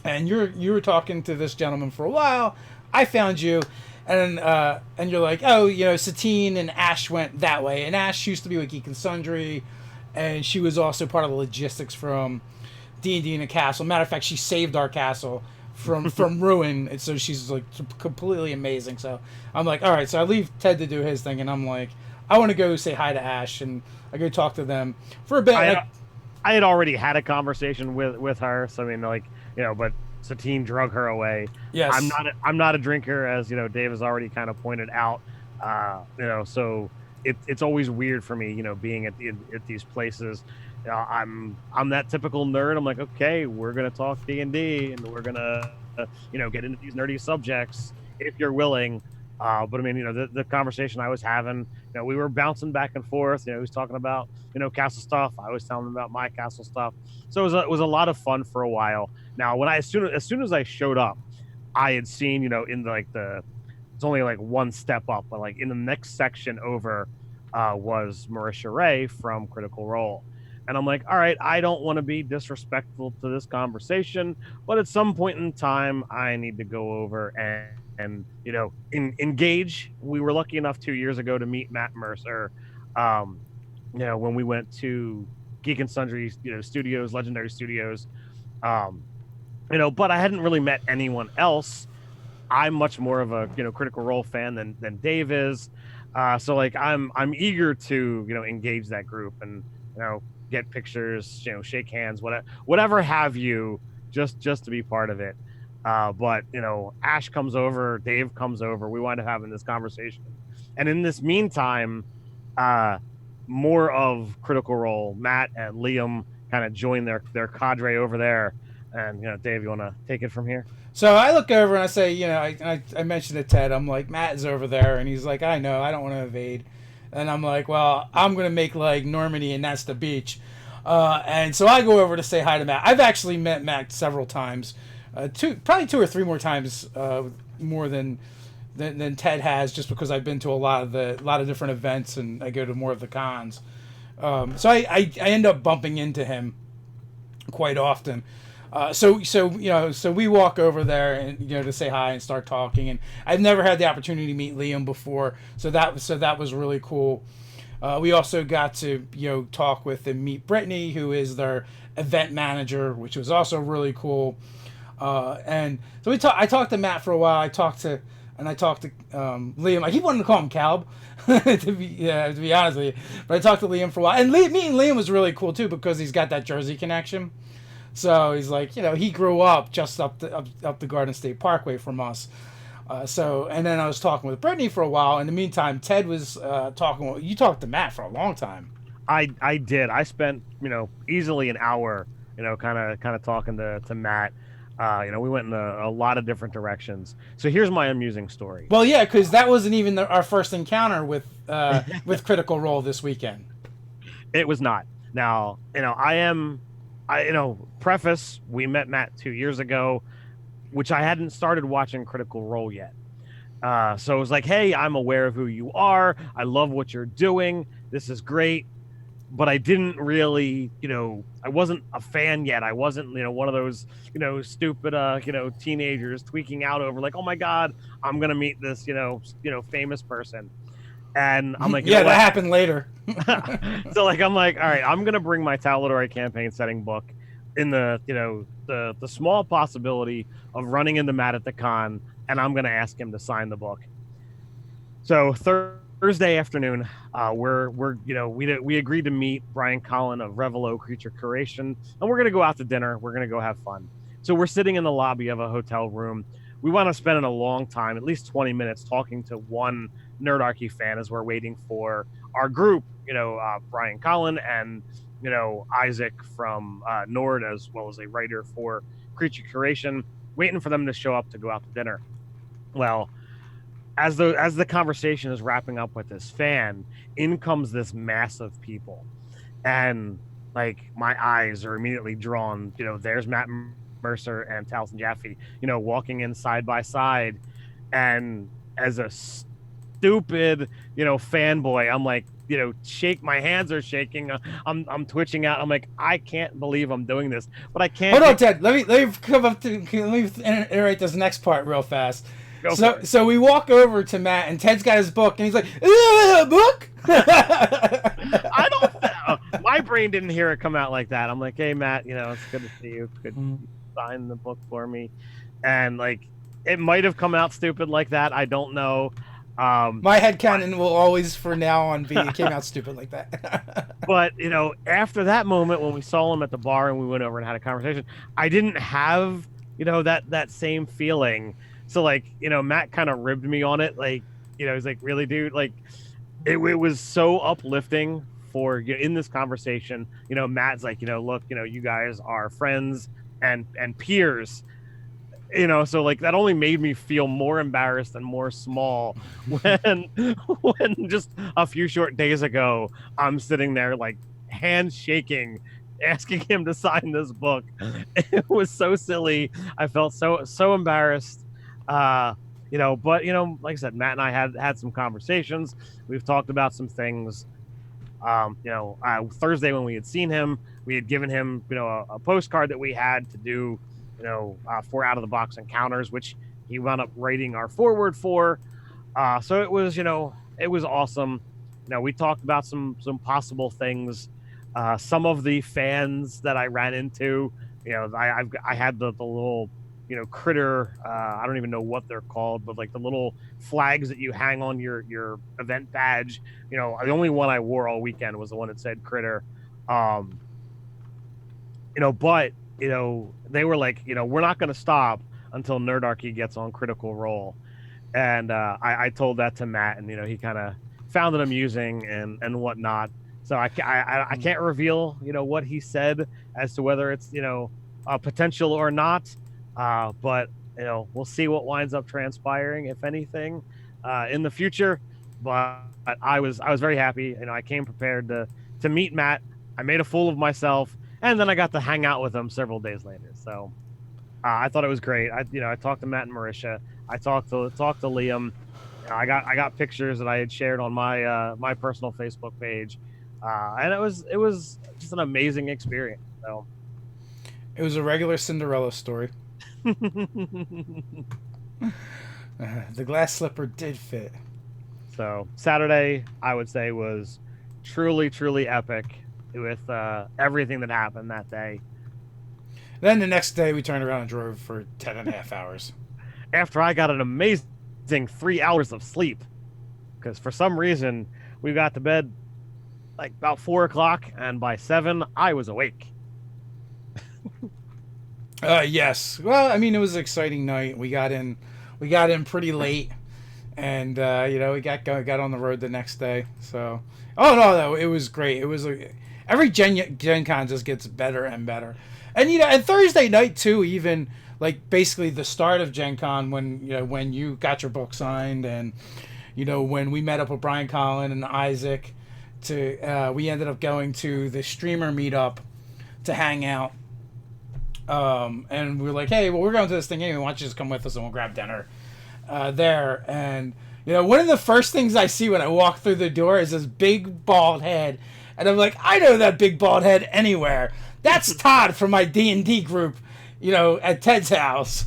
B: And you were talking to this gentleman for a while. I found you, and you're like, "Oh, Satine and Ash went that way." And Ash used to be with Geek and Sundry, and she was also part of the logistics from D&D in a castle. Matter of fact, she saved our castle from ruin, and so she's like completely amazing. So I'm like, all right, so I leave Ted to do his thing, and I'm like, I want to go say hi to Ash, and I go talk to them for a bit.
A: I had already had a conversation with her, so I mean, but Satine drug her away.
B: Yes,
A: I'm not a drinker, as Dave has already kind of pointed out. So it's always weird for me, being at these places. I'm that typical nerd. I'm like, okay, we're gonna talk D&D, and we're gonna get into these nerdy subjects if you're willing. But I mean, the conversation I was having, we were bouncing back and forth. He was talking about, castle stuff. I was telling him about my castle stuff. So it was a lot of fun for a while. Now, as soon as I showed up, I had seen, in it's only like one step up, but like in the next section over, was Marisha Ray from Critical Role. And I'm like, all right, I don't want to be disrespectful to this conversation, but at some point in time, I need to go over and engage. We were lucky enough 2 years ago to meet Matt Mercer, um, when we went to Geek and Sundry, studios, Legendary Studios, um, but I hadn't really met anyone else. I'm much more of a Critical Role fan than Dave is, so like I'm eager to engage that group and get pictures, shake hands, whatever have you, just to be part of it. But Ash comes over, Dave comes over, we wind up having this conversation, and in this meantime, more of Critical Role, Matt and Liam kind of join their cadre over there, and Dave, you want to take it from here?
B: So I look over and I say, I mentioned to Ted, I'm like, Matt is over there, and he's like, I know, I don't want to evade. And I'm like, well, I'm going to make like Normandy, and that's the beach. And so I go over to say hi to Matt. I've actually met Matt several times, probably two or three more times, more than Ted has, just because I've been to a lot of different events, and I go to more of the cons. So I end up bumping into him quite often. So we walk over there and to say hi and start talking, and I've never had the opportunity to meet Liam before, so that was really cool. We also got to talk with and meet Brittany, who is their event manager, which was also really cool. And so I talked to Matt for a while. I talked to Liam. I keep wanting to call him Calb, to be honest with you, but I talked to Liam for a while, and meeting Liam was really cool too, because he's got that Jersey connection. So he's like, he grew up just up the Garden State Parkway from us. And then I was talking with Brittany for a while. In the meantime, Ted was talking. You talked to Matt for a long time.
A: I did. I spent easily an hour kind of talking to Matt. We went in a lot of different directions. So here's my amusing story.
B: Well, yeah, because that wasn't even our first encounter with Critical Role this weekend.
A: It was not. Now preface, we met Matt 2 years ago, which I hadn't started watching Critical Role yet. So it was like, hey, I'm aware of who you are. I love what you're doing. This is great. But I didn't really, I wasn't a fan yet. I wasn't, one of those, stupid, teenagers tweaking out over like, oh my God, I'm going to meet this, famous person. And I'm like,
B: yeah, that happened later.
A: So like, I'm like, all right, I'm going to bring my Talladori campaign setting book in the small possibility of running into Matt at the con, and I'm going to ask him to sign the book. So Thursday afternoon, we agreed to meet Brian Collin of Revelo Creature Curation, and we're going to go out to dinner. We're going to go have fun. So we're sitting in the lobby of a hotel room. We want to spend a long time, at least 20 minutes, talking to one Nerdarchy fan as we're waiting for our group, Brian Collin and, Isaac from Nord, as well as a writer for Creature Curation, waiting for them to show up to go out to dinner. Well, as the conversation is wrapping up with this fan, in comes this mass of people. And like my eyes are immediately drawn, there's Matt Mercer and Taliesin Jaffe, walking in side by side. And as a stupid, fanboy, I'm like, my hands are shaking. I'm twitching out. I'm like, I can't believe I'm doing this, but I can't.
B: Hold on, Ted. Let me come up to. Let me iterate this next part real fast. So we walk over to Matt, and Ted's got his book, and he's like, book?
A: I don't. My brain didn't hear it come out like that. I'm like, hey, Matt, it's good to see you. Could you sign the book for me? And like, it might have come out stupid like that. I don't know.
B: My headcanon will always, for now on, be it came out stupid like that.
A: But after that moment when we saw him at the bar and we went over and had a conversation, I didn't have that same feeling. So like Matt kind of ribbed me on it, like he's like, really, dude, like it was so uplifting for in this conversation. Matt's like, look, you guys are friends and peers. So like that only made me feel more embarrassed and more small when when just a few short days ago I'm sitting there like hands shaking asking him to sign this book. It was so silly. I felt so embarrassed. uh but like I said, Matt and I had some conversations. We've talked about some things. Thursday when we had seen him, we had given him, a postcard that we had to do, 4 out of the box encounters, which he wound up writing our forward for. So it was awesome. We talked about some possible things. Some of the fans that I ran into, I had the little, critter. I don't even know what they're called, but like the little flags that you hang on your event badge. The only one I wore all weekend was the one that said critter. Um, but they were like, we're not going to stop until Nerdarchy gets on Critical Role. And I told that to Matt, and he kind of found it amusing and whatnot. So I can't reveal what he said as to whether it's potential or not. But we'll see what winds up transpiring, if anything, in the future. But I was very happy. I came prepared to meet Matt. I made a fool of myself, and then I got to hang out with him several days later. So I thought it was great. I talked to Matt and Marisha. I talked to Liam. I got pictures that I had shared on my personal Facebook page, and it was just an amazing experience. So
B: It was a regular Cinderella story. The glass slipper did fit.
A: so Saturday, I would say, was truly epic with everything that happened that day.
B: Then the next day, we turned around and drove for 10.5 hours.
A: After I got an amazing 3 hours of sleep, because for some reason we got to bed like about 4 o'clock, and by 7 I was awake.
B: Yes. Well, I mean, it was an exciting night. We got in pretty late, and we got on the road the next day. So, oh no, it was great. It was every Gen Con just gets better and better, and and Thursday night too. Even like basically the start of Gen Con when you got your book signed, and when we met up with Brian Collin and Isaac, we ended up going to the streamer meetup to hang out. And we were like, hey, well, we're going to this thing anyway. Why don't you just come with us and we'll grab dinner there. And, one of the first things I see when I walk through the door is this big bald head. And I'm like, I know that big bald head anywhere. That's Todd from my D&D group, at Ted's house.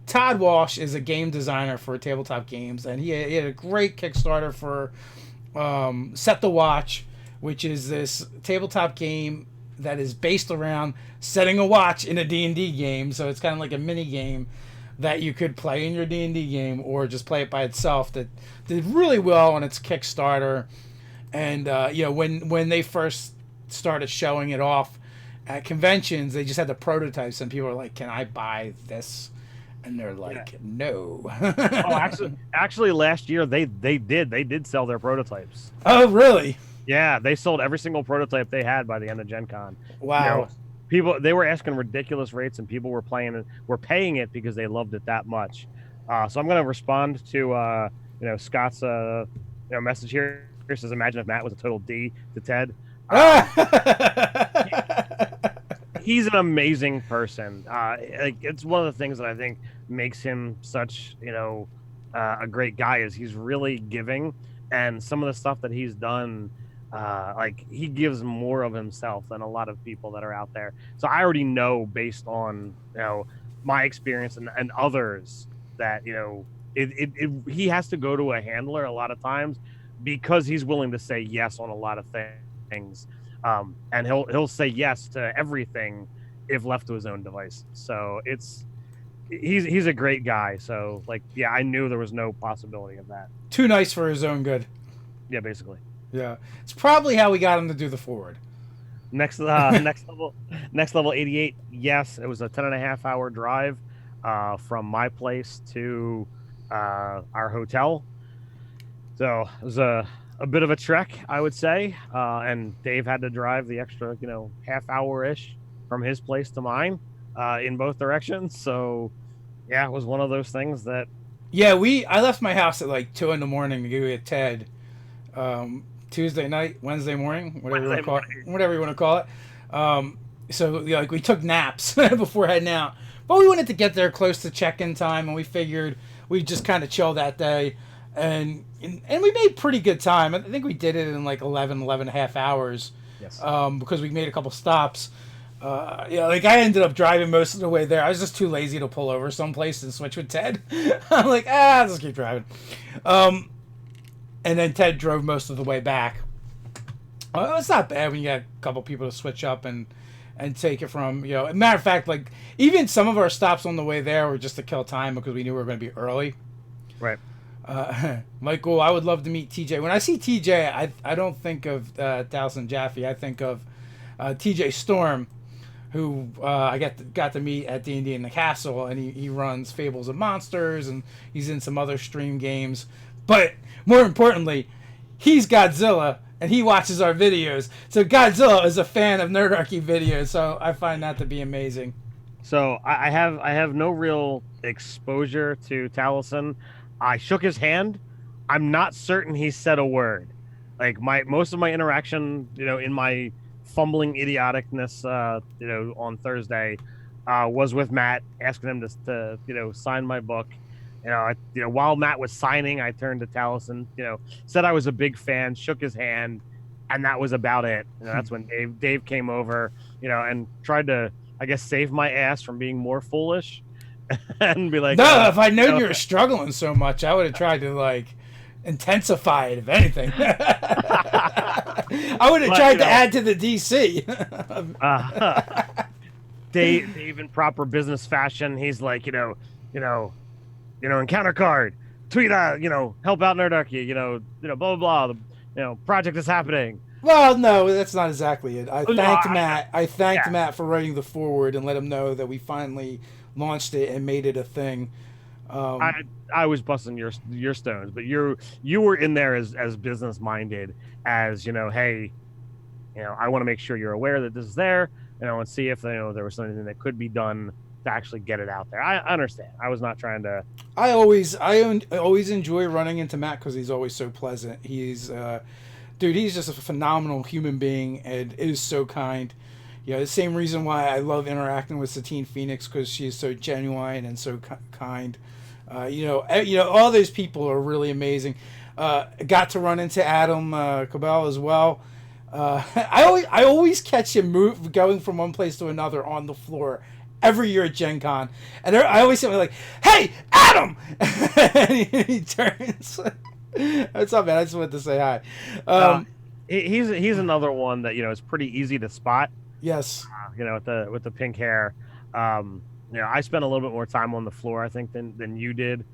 B: Todd Walsh is a game designer for tabletop games. And he had a great Kickstarter for Set the Watch, which is this tabletop game that is based around setting a watch in a D&D game. So it's kind of like a mini game that you could play in your D&D game or just play it by itself. That did really well on its Kickstarter. And when they first started showing it off at conventions, they just had the prototypes, and people were like, "Can I buy this?" And they're like, "No."
A: Actually, last year they did sell their prototypes.
B: Oh, really?
A: Yeah, they sold every single prototype they had by the end of Gen Con.
B: Wow.
A: People, they were asking ridiculous rates, and people were paying it because they loved it that much. So I'm going to respond to Scott's message here. He says, "Imagine if Matt was a total D to Ted." He's an amazing person. It's one of the things that I think makes him such a great guy is he's really giving, and some of the stuff that he's done. He gives more of himself than a lot of people that are out there. So I already know, based on my experience and others, that he has to go to a handler a lot of times because he's willing to say yes on a lot of things, and he'll say yes to everything if left to his own device. So he's a great guy. So I knew there was no possibility of that.
B: Too nice for his own good.
A: Yeah, basically.
B: Yeah, it's probably how we got him to do the forward.
A: Next level 88. Yes, it was a 10.5 hour drive from my place to our hotel. So it was a bit of a trek, I would say. And Dave had to drive the extra, half hour ish from his place to mine. in both directions. So yeah, it was one of those things that
B: Yeah, I left my house at like 2 in the morning to go get Ted. Tuesday night, Wednesday morning, whatever you want
A: Wednesday
B: to call it,
A: morning.
B: whatever you want to call it. So yeah, like we took naps before heading out, but we wanted to get there close to check-in time, and we figured we'd just kind of chill that day, and we made pretty good time. I think we did it in like 11 and a half hours,
A: Yes.
B: because we made a couple stops. Yeah, like I ended up driving most of the way there. I was just too lazy to pull over someplace and switch with Ted. I'm like, I'll just keep driving. And then Ted drove most of the way back. It's not bad when you got a couple people to switch up and take it from, matter of fact, like even some of our stops on the way there were just to kill time because we knew we were going to be early.
A: Right.
B: Michael, I would love to meet TJ. When I see TJ, I don't think of Dallas Jaffe. I think of TJ Storm, who I got to meet at D&D in the Castle, and he runs Fables of Monsters, and he's in some other stream games. But more importantly, he's Godzilla, and he watches our videos. So Godzilla is a fan of Nerdarchy videos, so I find that to be amazing.
A: So I have no real exposure to Taliesin. I shook his hand. I'm not certain he said a word. Like most of my interaction, in my fumbling idioticness, on Thursday, was with Matt, asking him to sign my book. While Matt was signing, I turned to Taliesin, said I was a big fan, shook his hand, and that was about it. That's when Dave came over, and tried to, I guess, save my ass from being more foolish, and be like,
B: no, if I'd known you were struggling so much, I would have tried to like intensify it. If anything, I would have tried to add to the DC.
A: Dave, in proper business fashion, he's like, encounter card, tweet out, help out Nerdarchy, blah blah blah. The project is happening.
B: Well, no, that's not exactly it. I thanked
A: No,
B: Matt. I thanked Matt for writing the foreword and let him know that we finally launched it and made it a thing.
A: I was busting your stones, but you were in there as business minded as hey, I want to make sure you're aware that this is there, and see if there was something that could be done to actually get it out there. I understand. I was not trying to.
B: I always enjoy running into Matt because he's always so pleasant. He's dude, he's just a phenomenal human being and is so kind. The same reason why I love interacting with Satine Phoenix, because she is so genuine and so kind. All those people are really amazing. Got to run into Adam Cabell as well. I always catch him going from one place to another on the floor every year at Gen Con, and I always say like, "Hey, Adam!" And he turns. What's up, man? I just wanted to say hi.
A: He's another one that is pretty easy to spot.
B: Yes.
A: With the pink hair. I spent a little bit more time on the floor, I think, than you did.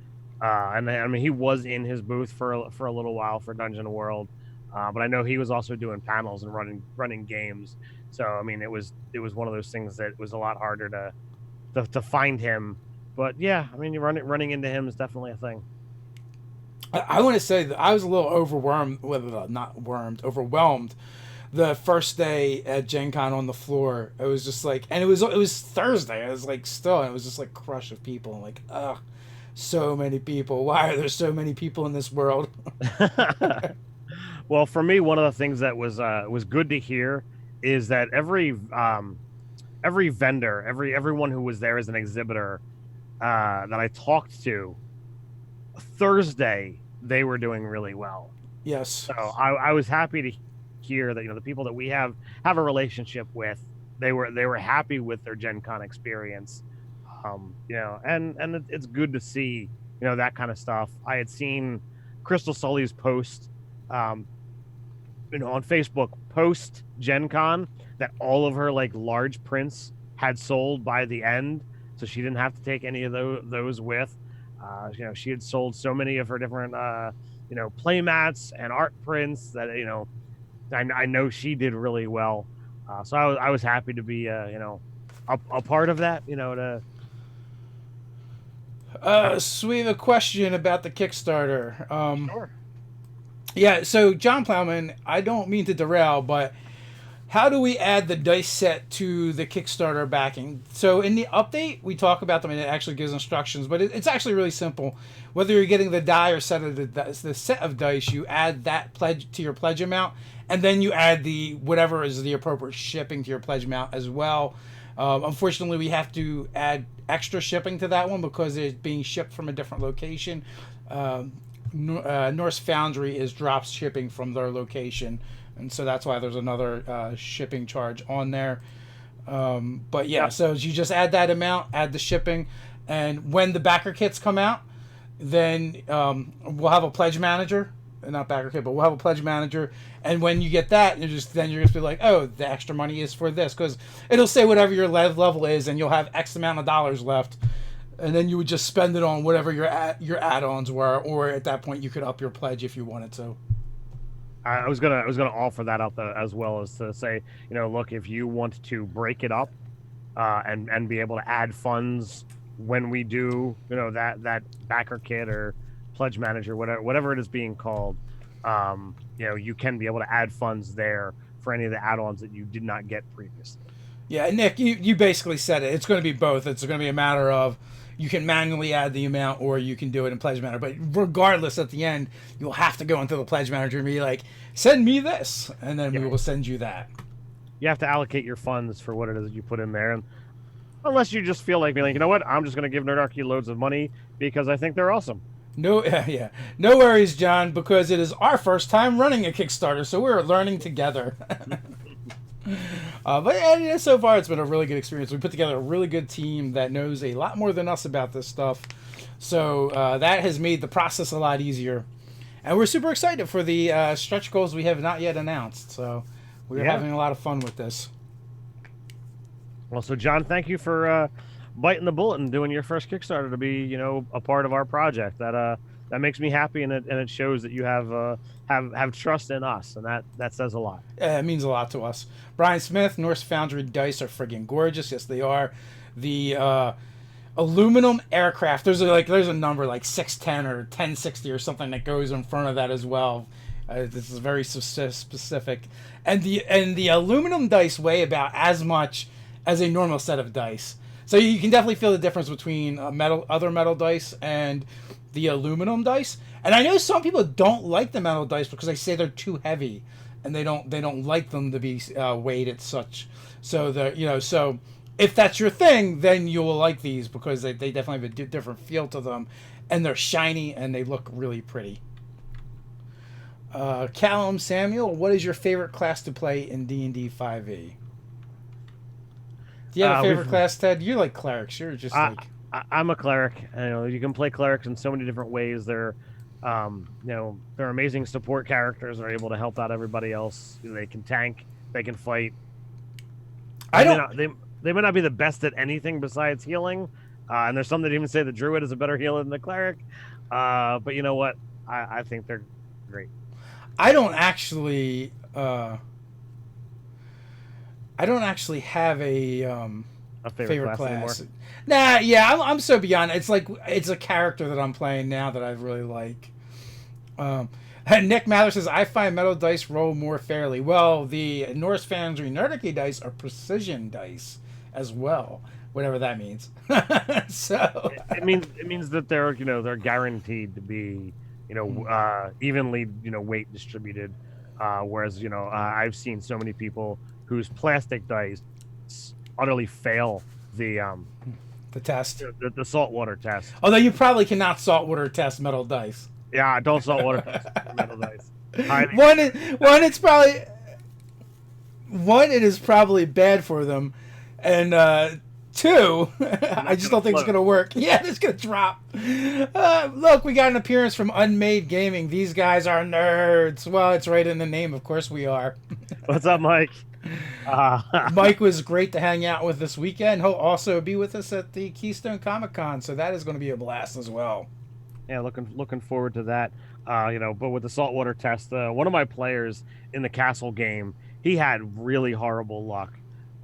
A: And I mean, he was in his booth for a little while for Dungeon World, but I know he was also doing panels and running games. So I mean, it was one of those things that was a lot harder to find him. But yeah, I mean, running into him is definitely a thing.
B: I want to say that I was a little overwhelmed the first day at Gen Con on the floor. It was just like, and it was Thursday. I was like, still, and it was just like crush of people. I'm like, ugh, so many people. Why are there so many people in this world?
A: Well, for me, one of the things that was good to hear is that every vendor, everyone who was there as an exhibitor that I talked to, Thursday they were doing really well.
B: Yes.
A: So I was happy to hear that the people that we have a relationship with, they were happy with their Gen Con experience. And it's good to see that kind of stuff. I had seen Crystal Sully's post on Facebook post Gen Con that all of her like large prints had sold by the end, so she didn't have to take any of those with. She had sold so many of her different play mats and art prints that I know she did really well. So I was happy to be a part of that.
B: So we have a question about the Kickstarter.
A: Sure.
B: Yeah, so John Plowman, I don't mean to derail, but how do we add the dice set to the Kickstarter backing? So in the update, we talk about them and it actually gives instructions, but it's actually really simple. Whether you're getting the die or set of the set of dice, you add that pledge to your pledge amount, and then you add the whatever is the appropriate shipping to your pledge amount as well. Unfortunately, we have to add extra shipping to that one because it's being shipped from a different location. Norse Foundry is drop shipping from their location, and so that's why there's another shipping charge on there. But yeah, so you just add that amount, add the shipping, and when the backer kits come out, then we'll have a pledge manager. Not backer kit, but we'll have a pledge manager, and when you get that, you're just gonna be like, oh, the extra money is for this, because it'll say whatever your level is, and you'll have X amount of dollars left, and then you would just spend it on whatever your add-ons were, or at that point you could up your pledge if you wanted to.
A: I was gonna offer that up as well, as to say, look, if you want to break it up, and be able to add funds when we do, that backer kit or pledge manager, whatever it is being called, you can be able to add funds there for any of the add-ons that you did not get previously.
B: Yeah, Nick, you basically said it. It's going to be both. It's going to be a matter of you can manually add the amount or you can do it in pledge manager. But regardless, at the end, you'll have to go into the pledge manager and be like, send me this, and then we will send you that.
A: You have to allocate your funds for what it is that you put in there, and unless you just feel like being like, you know what, I'm just going to give Nerdarchy loads of money because I think they're awesome.
B: No, no worries, John, because it is our first time running a Kickstarter, so we're learning together. But so far it's been a really good experience. We put together a really good team that knows a lot more than us about this stuff, so that has made the process a lot easier. And we're super excited for the stretch goals we have not yet announced, so we're having a lot of fun with this.
A: Well, so John, thank you for biting the bullet and doing your first Kickstarter to be, a part of our project. That makes me happy, and it shows that you have trust in us, and that says a lot.
B: It means a lot to us. Brian Smith, Norse Foundry dice are friggin' gorgeous. Yes, they are. The aluminum aircraft. There's a number like 610 or 1060 or something that goes in front of that as well. This is very specific, and the aluminum dice weigh about as much as a normal set of dice. So you can definitely feel the difference between other metal dice and the aluminum dice. And I know some people don't like the metal dice because they say they're too heavy, and they don't like them to be weighed at such. So so if that's your thing, then you will like these because they definitely have a different feel to them, and they're shiny and they look really pretty. Callum Samuel, what is your favorite class to play in D&D 5e? Do you have a favorite class, Ted? You like clerics. You're just
A: I'm a cleric. You can play clerics in so many different ways. They're amazing support characters. They're able to help out everybody else. They can tank. They can fight. They may not be the best at anything besides healing. And there's some that even say the druid is a better healer than the cleric. But you know what? I think they're great.
B: I don't actually have a favorite class. Nah, yeah, I'm so beyond. It's like it's a character that I'm playing now that I really like. Nick Mather says, I find metal dice roll more fairly. Well, the Norse Foundry Nerdarchy dice are precision dice as well, whatever that means. So
A: it means that they're they're guaranteed to be evenly weight distributed. Whereas I've seen so many people whose plastic dice utterly fail the
B: test,
A: the saltwater test.
B: Although you probably cannot saltwater test metal dice.
A: Yeah, don't saltwater test metal dice.
B: It is probably bad for them, and two, I just don't think it's gonna work. Yeah, it's gonna drop. Look, we got an appearance from Unmade Gaming. These guys are nerds. Well, it's right in the name. Of course we are.
A: What's up, Mike?
B: Mike was great to hang out with this weekend. He'll also be with us at the Keystone Comic Con, so that is going to be a blast as well.
A: Yeah, looking forward to that. But with the saltwater test, one of my players in the castle game, he had really horrible luck.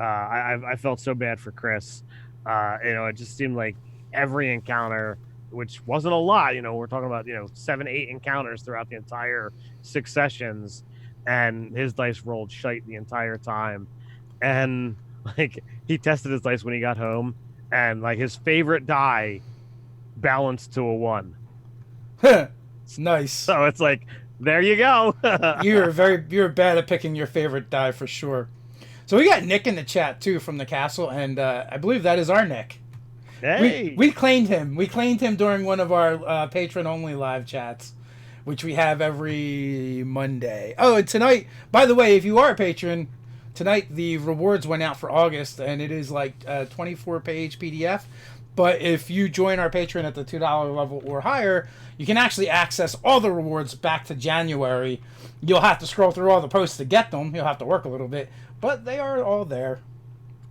A: I felt so bad for Chris. It just seemed like every encounter, which wasn't a lot, we're talking about 7-8 encounters throughout the entire 6 sessions. and his dice rolled shite the entire time. And like he tested his dice when he got home, and like his favorite die balanced to a 1.
B: Nice.
A: So it's like, there you go.
B: You're bad at picking your favorite die for sure. So we got Nick in the chat too from the castle, and I believe that is our Nick.
A: Hey.
B: We claimed him. We claimed him during one of our patron only live chats, which we have every Monday. Oh, and tonight, by the way, if you are a patron, tonight the rewards went out for August, and it is like a 24-page PDF. But if you join our Patreon at the $2 level or higher, you can actually access all the rewards back to January. You'll have to scroll through all the posts to get them. You'll have to work a little bit, but they are all there.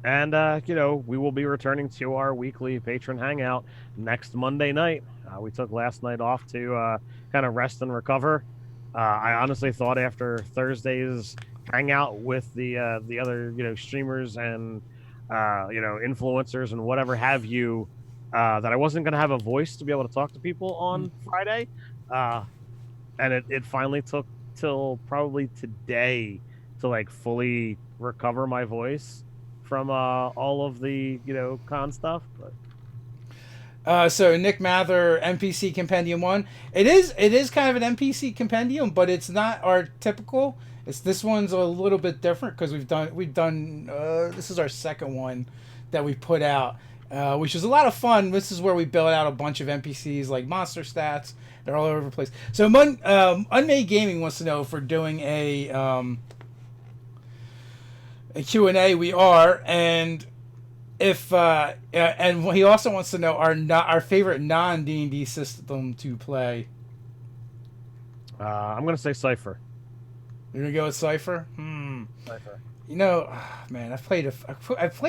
A: And, we will be returning to our weekly patron hangout next Monday night. We took last night off to kind of rest and recover. I honestly thought after Thursday's hangout with the other, streamers and, influencers and whatever have you, that I wasn't going to have a voice to be able to talk to people on Friday. And it finally took till probably today to like fully recover my voice from all of the con stuff. But
B: So Nick Mather, NPC Compendium 1. It is kind of an NPC compendium, but it's not our typical. This one's a little bit different because we've done this is our second one that we put out, which is a lot of fun. This is where we build out a bunch of NPCs like monster stats. They're all over the place. So Unmade Gaming wants to know if we're doing a Q&A. We are, and if and he also wants to know our favorite non D&D system to play.
A: I'm gonna say Cypher.
B: You're gonna go with Cypher?
A: Cypher.
B: Man, I've played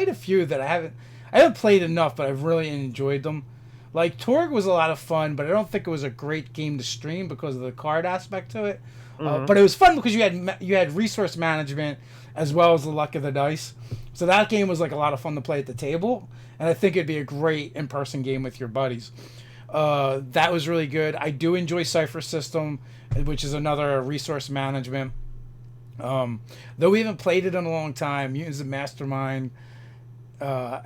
B: a few that I haven't played enough, but I've really enjoyed them. Like Torg was a lot of fun, but I don't think it was a great game to stream because of the card aspect to it. But it was fun because you had resource management as well as the luck of the dice. So that game was like a lot of fun to play at the table, and I think it'd be a great in-person game with your buddies. That was really good. I do enjoy Cypher System, which is another resource management. Though we haven't played it in a long time, Mutants of Mastermind I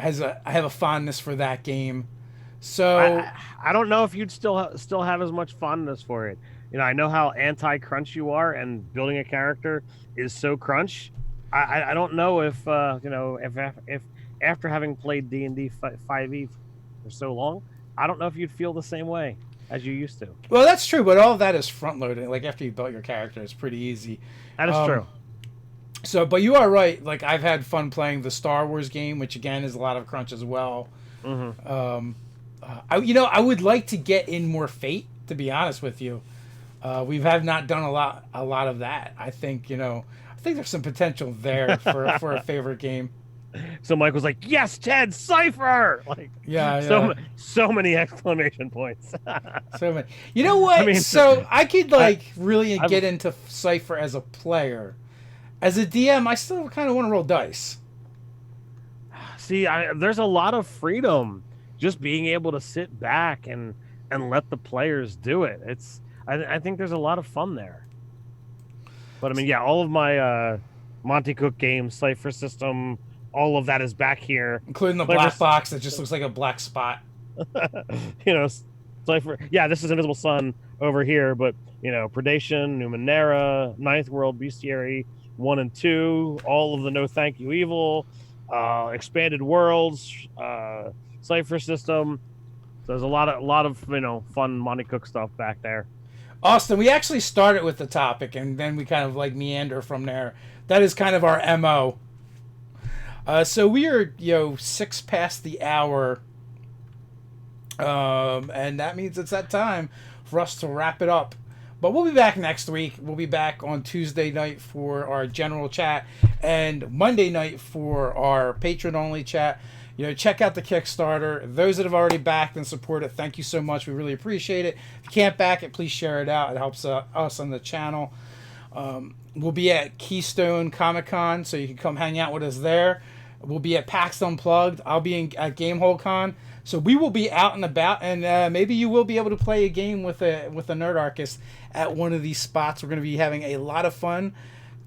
B: have a fondness for that game. So
A: I don't know if you'd still have as much fondness for it. I know how anti-crunch you are, and building a character is so crunch. I don't know if if after having played D&D 5e for so long, I don't know if you'd feel the same way as you used to.
B: Well, that's true, but all of that is front loading. Like after you built your character, it's pretty easy.
A: That is true.
B: So, but you are right. Like I've had fun playing the Star Wars game, which again is a lot of crunch as well.
A: Mm-hmm.
B: I would like to get in more Fate, to be honest with you. We have not done a lot of that. I think there's some potential there for a favorite game.
A: So Mike was like, "Yes, Ted, Cypher!" Like, so many exclamation points.
B: So many. You know what? So I could really get into Cypher as a player. As a DM, I still kind of want to roll dice.
A: See, there's a lot of freedom just being able to sit back and let the players do it. I think there's a lot of fun there. But all of my Monty Cook games, Cypher System, all of that is back here,
B: including the black box that just looks like a black spot.
A: Cypher. Yeah, this is Invisible Sun over here, but Predation, Numenera, Ninth World, Bestiary 1 and 2, all of the No Thank You Evil, Expanded Worlds, Cypher System. So there's a lot of fun Monty Cook stuff back there.
B: Austin, we actually started with the topic and then we kind of meander from there. That is kind of our MO. So we are 6 past the hour, and that means it's that time for us to wrap it up. But we'll be back next week. We'll be back on Tuesday night for our general chat and Monday night for our patron-only chat. Check out the Kickstarter. Those that have already backed and supported, thank you so much. We really appreciate it. If you can't back it, please share it out. It helps us on the channel. We'll be at Keystone Comic-Con, so you can come hang out with us there. We'll be at PAX Unplugged. I'll be at Gamehole Con. So we will be out and about, and maybe you will be able to play a game with a Nerdarchist at one of these spots. We're going to be having a lot of fun.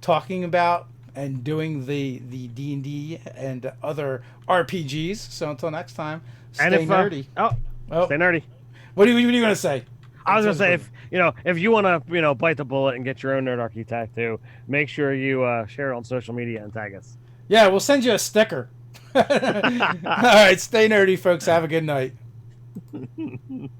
B: talking about and doing the D&D and other RPGs. So until next time, stay nerdy.
A: Stay nerdy.
B: What are you going to say?
A: I was gonna say, if you want to bite the bullet and get your own Nerdarchy tattoo, make sure you share it on social media and tag us.
B: Yeah, we'll send you a sticker. All right, stay nerdy, folks. Have a good night.